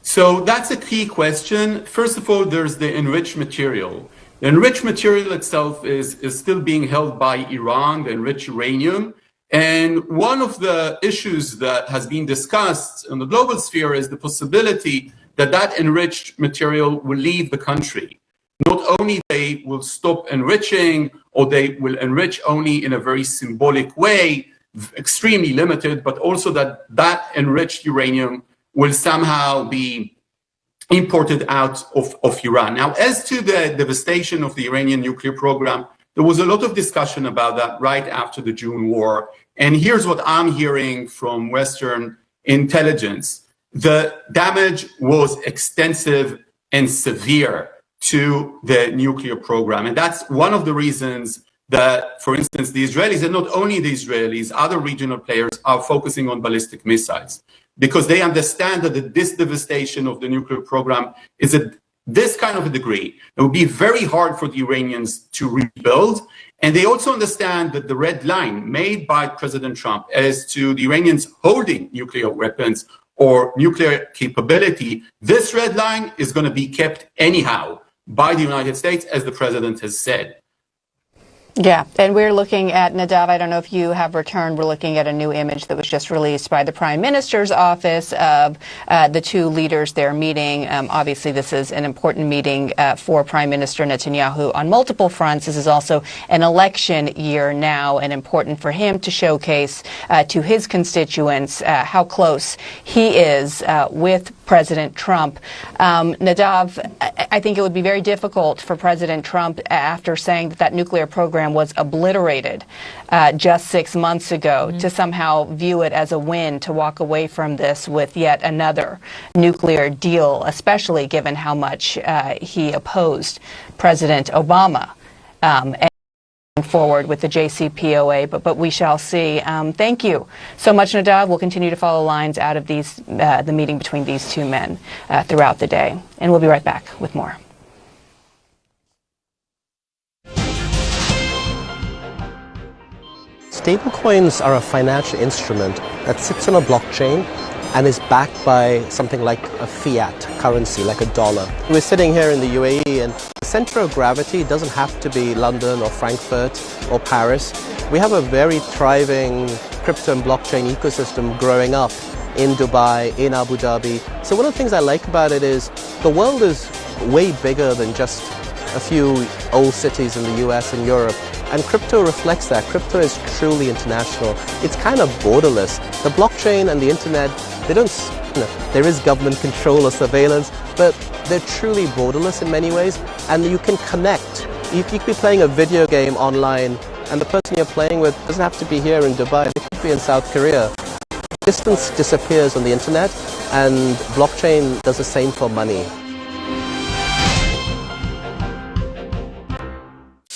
So that's a key question. First of all, there's the enriched material. The enriched material itself is still being held by Iran, the enriched uranium. And one of the issues that has been discussed in the global sphere is the possibility that that enriched material will leave the country. Not only they will stop enriching, or they will enrich only in a very symbolic way, extremely limited, but also that that enriched uranium will somehow be imported out of Iran. Now, as to the devastation of the Iranian nuclear program, there was a lot of discussion about that right after the June war. And here's what I'm hearing from Western intelligence. The damage was extensive and severe to the nuclear program. And that's one of the reasons that, for instance, the Israelis, and not only the Israelis, other regional players are focusing on ballistic missiles, because they understand that this devastation of the nuclear program is at this kind of a degree. It would be very hard for the Iranians to rebuild. And they also understand that the red line made by President Trump as to the Iranians holding nuclear weapons or nuclear capability, this red line is going to be kept anyhow by the United States, as the president has said. Yeah, and we're looking at, Nadav, I don't know if you have returned, we're looking at a new image that was just released by the Prime Minister's office of the two leaders there meeting. Obviously, this is an important meeting for Prime Minister Netanyahu on multiple fronts. This is also an election year now, and important for him to showcase to his constituents how close he is with President Trump. Nadav, I think it would be very difficult for President Trump, after saying that nuclear program was obliterated just 6 months ago, to somehow view it as a win, to walk away from this with yet another nuclear deal, especially given how much he opposed President Obama. And forward with the JCPOA, but we shall see. Thank you so much, Nadav. We'll continue to follow lines out of these the meeting between these two men throughout the day, and we'll be right back with more. Stablecoins are a financial instrument that sits on a blockchain and is backed by something like a fiat currency, like a dollar. We're sitting here in the UAE, and the center of gravity doesn't have to be London or Frankfurt or Paris. We have a very thriving crypto and blockchain ecosystem growing up in Dubai, in Abu Dhabi. So one of the things I like about it is the world is way bigger than just a few old cities in the US and Europe. And crypto reflects that. Crypto is truly international. It's kind of borderless. The blockchain and the internet, they don't, there is government control or surveillance, but they're truly borderless in many ways. And you can connect. You could be playing a video game online, and the person you're playing with doesn't have to be here in Dubai. They could be in South Korea. Distance disappears on the internet, and blockchain does the same for money.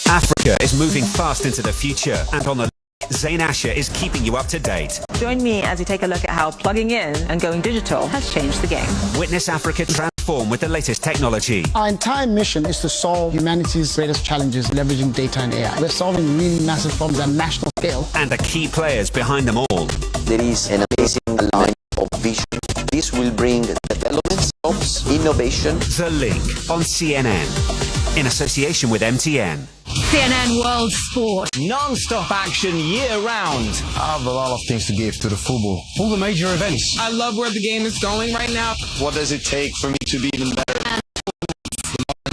Africa is moving fast into the future, and on the Zain is keeping you up to date. Join me as we take a look at how plugging in and going digital has changed the game. Witness Africa transform with the latest technology. Our entire mission is to solve humanity's greatest challenges, leveraging data and AI. We're solving really massive problems at national scale. And the key players behind them all. There is an amazing line of vision. This will bring development, jobs, innovation. The Link on CNN, in association with MTN. CNN World Sport. Non-stop action year-round. I have a lot of things to give to the football. All the major events. I love where the game is going right now. What does it take for me to be even better?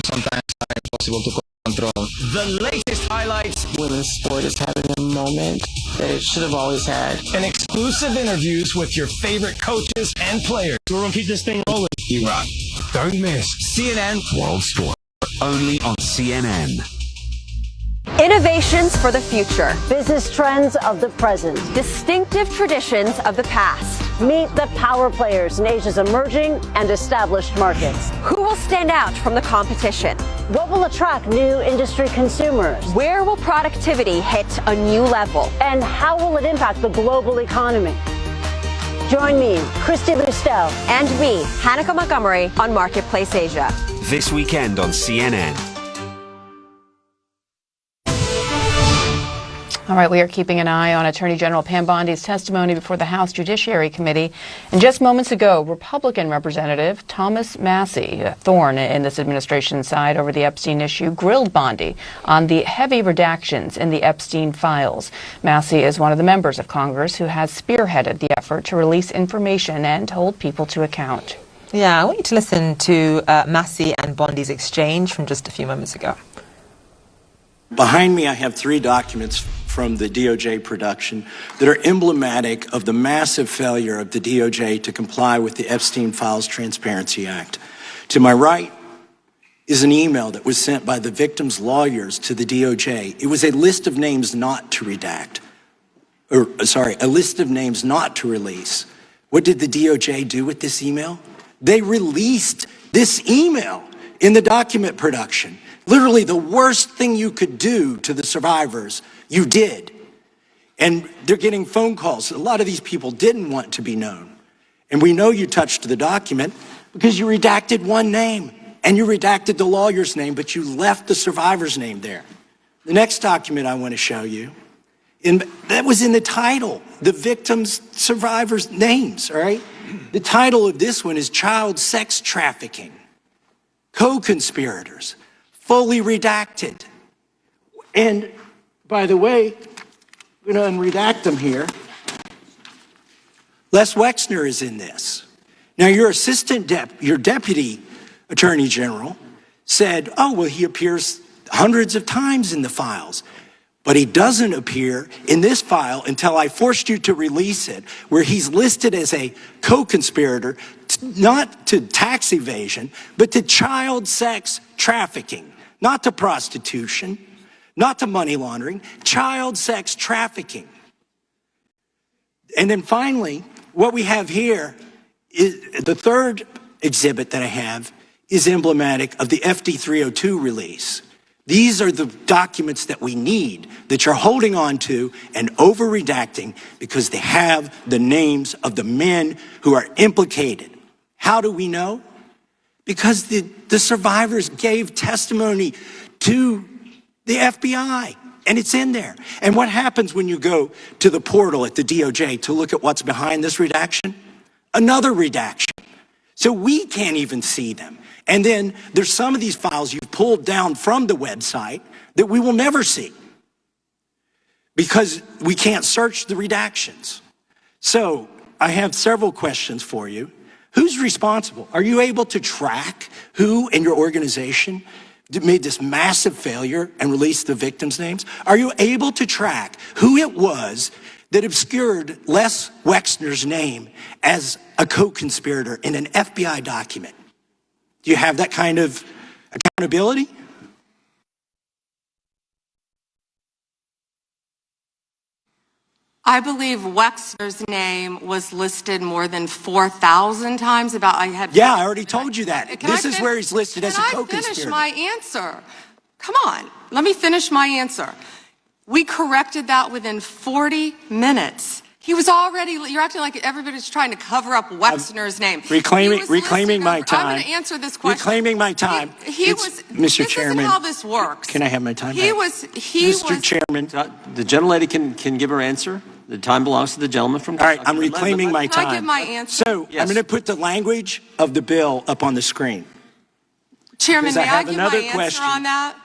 Sometimes it's impossible to control. The latest highlights. Women's sport is having a moment that it should have always had. And exclusive interviews with your favorite coaches and players. We're going to keep this thing rolling. You rock. Don't miss CNN World Sport. Only on CNN. Innovations for the future. Business trends of the present. Distinctive traditions of the past. Meet the power players in Asia's emerging and established markets. Who will stand out from the competition? What will attract new industry consumers? Where will productivity hit a new level? And how will it impact the global economy? Join me, Christy Lustel, and me, Hanneke Montgomery, on Marketplace Asia. this weekend on CNN. All right, we are keeping an eye on Attorney General Pam Bondi's testimony before the House Judiciary Committee. And just moments ago, Republican Representative Thomas Massie, a thorn in this administration's side over the Epstein issue, grilled Bondi on the heavy redactions in the Epstein files. Massie is one of the members of Congress who has spearheaded the effort to release information and hold people to account. Yeah, I want you to listen to Massie and Bondi's exchange from just a few moments ago. Behind me, I have 3 documents from the DOJ production that are emblematic of the massive failure of the DOJ to comply with the Epstein Files Transparency Act. To my right is an email that was sent by the victim's lawyers to the DOJ. It was a list of names not to redact, a list of names not to release. What did the DOJ do with this email? They released this email in the document production. Literally the worst thing you could do to the survivors, you did. And they're getting phone calls. A lot of these people didn't want to be known. And we know you touched the document because you redacted one name and you redacted the lawyer's name, but you left the survivor's name there. The next document I want to show you, that was in the title, the victims' survivors' names, all right? The title of this one is Child Sex Trafficking, Co-Conspirators. Fully redacted. And by the way, I'm going to unredact them here. Les Wexner is in this. Now your your deputy attorney general said, oh, well, he appears hundreds of times in the files, but he doesn't appear in this file until I forced you to release it, where he's listed as a co-conspirator, not to tax evasion, but to child sex trafficking. Not to prostitution, not to money laundering, child sex trafficking. And then finally, what we have here is the third exhibit that I have is emblematic of the FD 302 release. These are the documents that we need that you're holding on to and over redacting because they have the names of the men who are implicated. How do we know? Because the survivors gave testimony to the FBI, and it's in there. And what happens when you go to the portal at the DOJ to look at what's behind this redaction? Another redaction. So we can't even see them. And then there's some of these files you've pulled down from the website that we will never see because we can't search the redactions. So I have several questions for you. Who's responsible? Are you able to track who in your organization made this massive failure and released the victims' names? Are you able to track who it was that obscured Les Wexner's name as a co-conspirator in an FBI document? Do you have that kind of accountability? I believe Wexner's name was listed more than 4,000 times. Yeah, I already told you that. This is where he's listed as a co-conspirator. Can I finish my answer? Come on, let me finish my answer. We corrected that within 40 minutes. He was already, you're acting like everybody's trying to cover up Wexner's name. Reclaiming my time. I'm going to answer this question. Reclaiming my time. Mr. Chairman. This isn't how this works. Can I have my time back? Mr. Chairman. The gentlelady can give her answer. The time belongs to the gentleman from All right, I'm reclaiming my time. Can I give my answer? So I'm going to put the language of the bill up on the screen. Chairman, may I give my answer on that?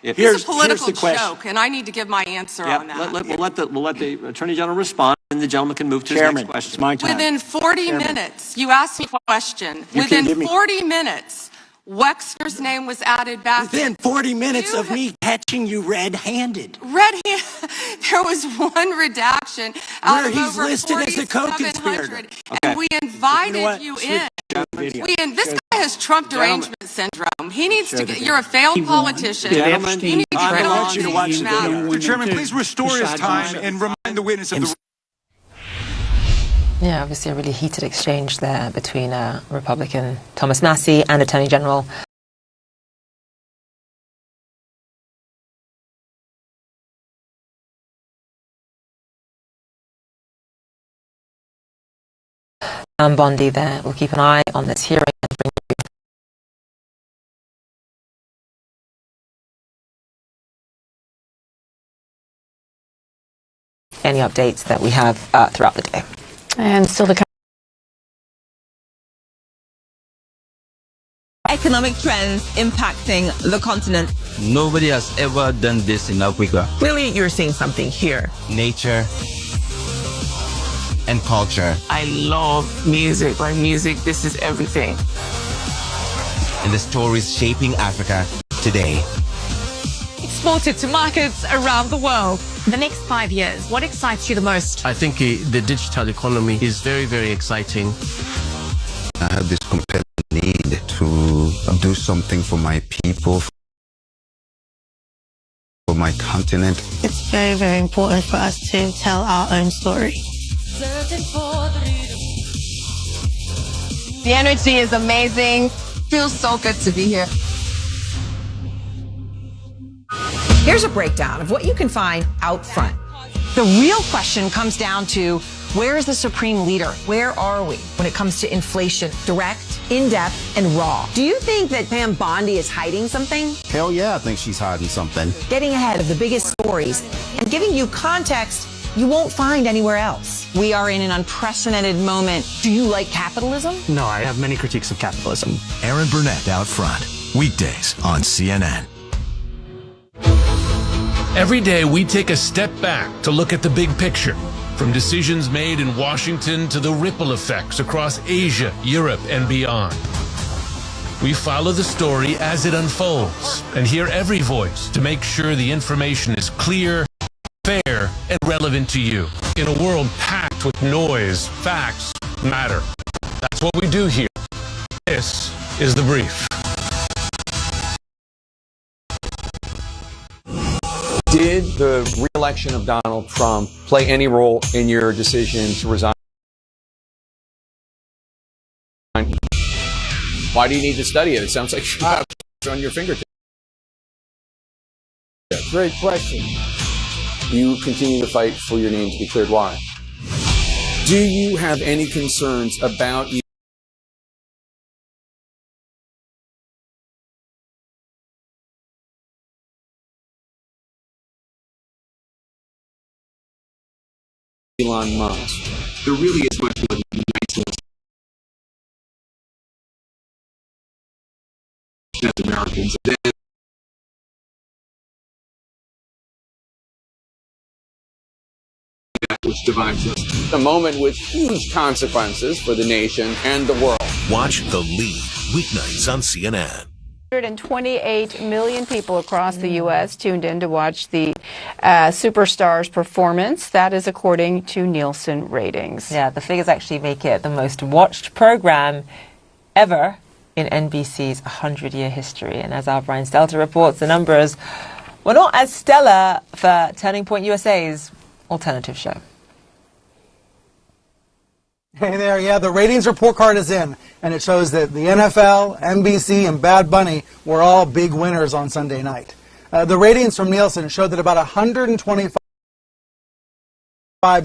It's a political joke, and I need to give my answer on that. We'll let the Attorney General respond, and the gentleman can move to his next question. It's my time. Within 40 minutes, you asked me a question. Within 40 minutes, Wexner's name was added back. Within 40 minutes of me catching you red-handed. There was one redaction out of over 4,700, and we invited you in. This guy has Trump derangement syndrome. He needs to get, you're a failed politician. You need to get on to these matters. Mr. Chairman, please restore his time and remind the witness of the... Yeah, obviously a really heated exchange there between Republican Thomas Massie and Attorney General Bondi there. We'll keep an eye on this hearing and bring any updates that we have throughout the day. And still to come. Economic trends impacting the continent. Nobody has ever done this in Africa. Clearly, you're seeing something here. Nature and culture. I love music. Like music, this is everything. And the stories shaping Africa today. Exported to markets around the world. The next 5 years, what excites you the most? I think the digital economy is very, very exciting. I have this compelling need to do something for my people, for my continent. It's very, very important for us to tell our own story. The energy is amazing. Feels so good to be here. Here's a breakdown of what you can find out front. The real question comes down to, where is the supreme leader? Where are we when it comes to inflation? Direct, in-depth, and raw. Do you think that Pam Bondi is hiding something? Hell yeah, I think she's hiding something. Getting ahead of the biggest stories and giving you context you won't find anywhere else. We are in an unprecedented moment. Do you like capitalism? No, I have many critiques of capitalism. Aaron Burnett out front. Weekdays on CNN. Every day we take a step back to look at the big picture. From decisions made in Washington to the ripple effects across Asia, Europe, and beyond. We follow the story as it unfolds and hear every voice to make sure the information is clear, fair, and relevant to you. In a world packed with noise, facts matter. That's what we do here. This is The Brief. Did the re-election of Donald Trump play any role in your decision to resign? Why do you need to study it? It sounds like you have it on your fingertips. Great question. You continue to fight for your name to be cleared. Why? Do you have any concerns about Elon Musk? There really is much more than as Americans. Which divides us. A moment with huge consequences for the nation and the world. Watch The Lead, weeknights on CNN. 128 million people across the U.S. tuned in to watch the Superstars performance. That is according to Nielsen ratings. Yeah, the figures actually make it the most watched program ever in NBC's 100-year history. And as our Brian Stelter reports, the numbers were not as stellar for Turning Point USA's alternative show. Hey there, yeah, the ratings report card is in, and it shows that the NFL, NBC, and Bad Bunny were all big winners on Sunday night. The ratings from Nielsen showed that about 125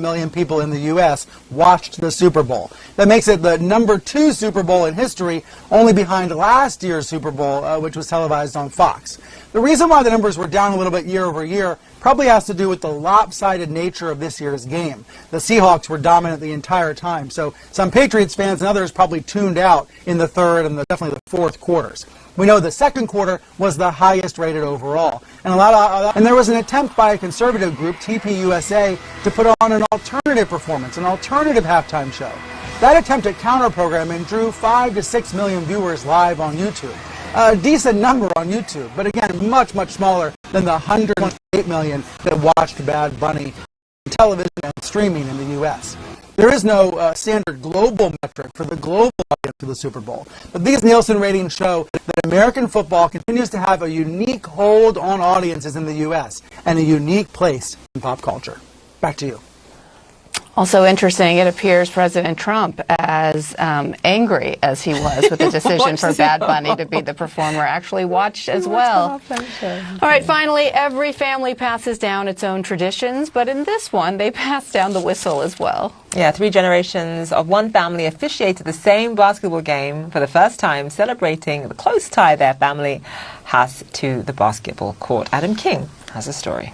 million people in the U.S. watched the Super Bowl. That makes it the #2 Super Bowl in history, only behind last year's Super Bowl, which was televised on Fox. The reason why the numbers were down a little bit year over year probably has to do with the lopsided nature of this year's game. The Seahawks were dominant the entire time, so some Patriots fans and others probably tuned out in the third and definitely the fourth quarters. We know the second quarter was the highest rated overall. And there was an attempt by a conservative group, TPUSA, to put on an alternative performance, an alternative halftime show. That attempt at counter-programming drew 5 to 6 million viewers live on YouTube. A decent number on YouTube, but again, much, much smaller than the 128 million that watched Bad Bunny on television and streaming in the U.S. There is no standard global metric for the global audience for the Super Bowl. But these Nielsen ratings show that American football continues to have a unique hold on audiences in the U.S. and a unique place in pop culture. Back to you. Also interesting, it appears President Trump, as angry as he was with the decision for Bad Bunny to be the performer, actually watched as well. All right, finally, every family passes down its own traditions, but in this one, they pass down the whistle as well. Yeah, 3 generations of one family officiated the same basketball game for the first time, celebrating the close tie their family has to the basketball court. Adam King has a story.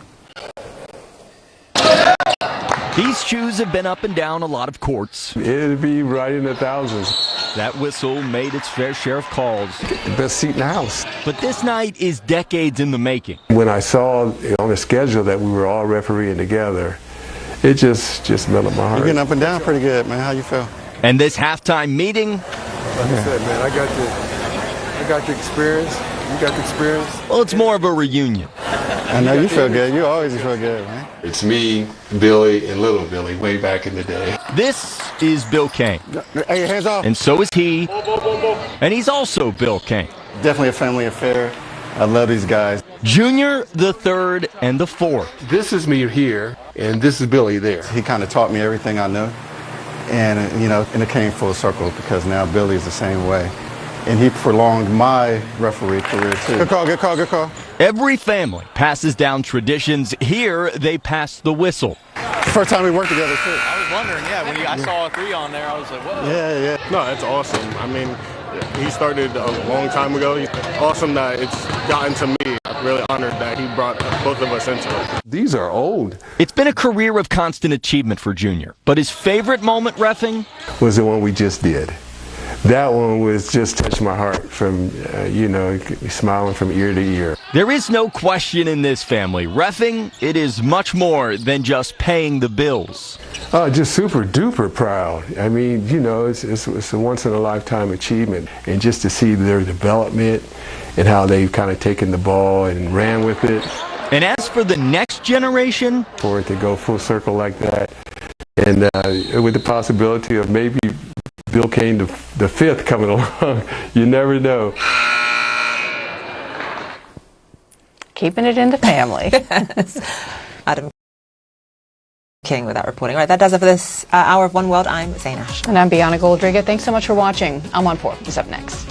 These shoes have been up and down a lot of courts. It'd be right in the thousands. That whistle made its fair share of calls. The best seat in the house. But this night is decades in the making. When I saw on the schedule that we were all refereeing together, it just melted my heart. You're getting up and down pretty good, man. How you feel? And this halftime meeting. Like I said, man, I got the experience. You got the experience. Well, it's more of a reunion. I know you feel good. You always feel good, man. It's me, Billy, and Little Billy way back in the day. This is Bill Kane. Hey, hands off. And so is he. And he's also Bill Kane. Definitely a family affair. I love these guys. Junior, the third, and the fourth. This is me here, and this is Billy there. He kind of taught me everything I know. And, you know, and it came full circle because now Billy is the same way. And he prolonged my referee career, too. Good call, good call, good call. Every family passes down traditions. Here, they pass the whistle. First time we worked together, too. I was wondering, yeah, when I saw a 3 on there, I was like, whoa. Yeah. No, that's awesome. I mean, he started a long time ago. It's awesome that it's gotten to me. I'm really honored that he brought both of us into it. These are old. It's been a career of constant achievement for Junior, but his favorite moment reffing was the one we just did. That one was just touched my heart from, smiling from ear to ear. There is no question in this family. Reffing, it is much more than just paying the bills. Just super duper proud. I mean, it's a once in a lifetime achievement. And just to see their development and how they've kind of taken the ball and ran with it. And as for the next generation, for it to go full circle like that, and with the possibility of maybe Bill Kane, the fifth, coming along. You never know. Keeping it in the family. Adam King with that reporting. All right, that does it for this hour of One World. I'm Zain. And I'm Bianna Golodryga. Thanks so much for watching. I'm on 4. What's up next?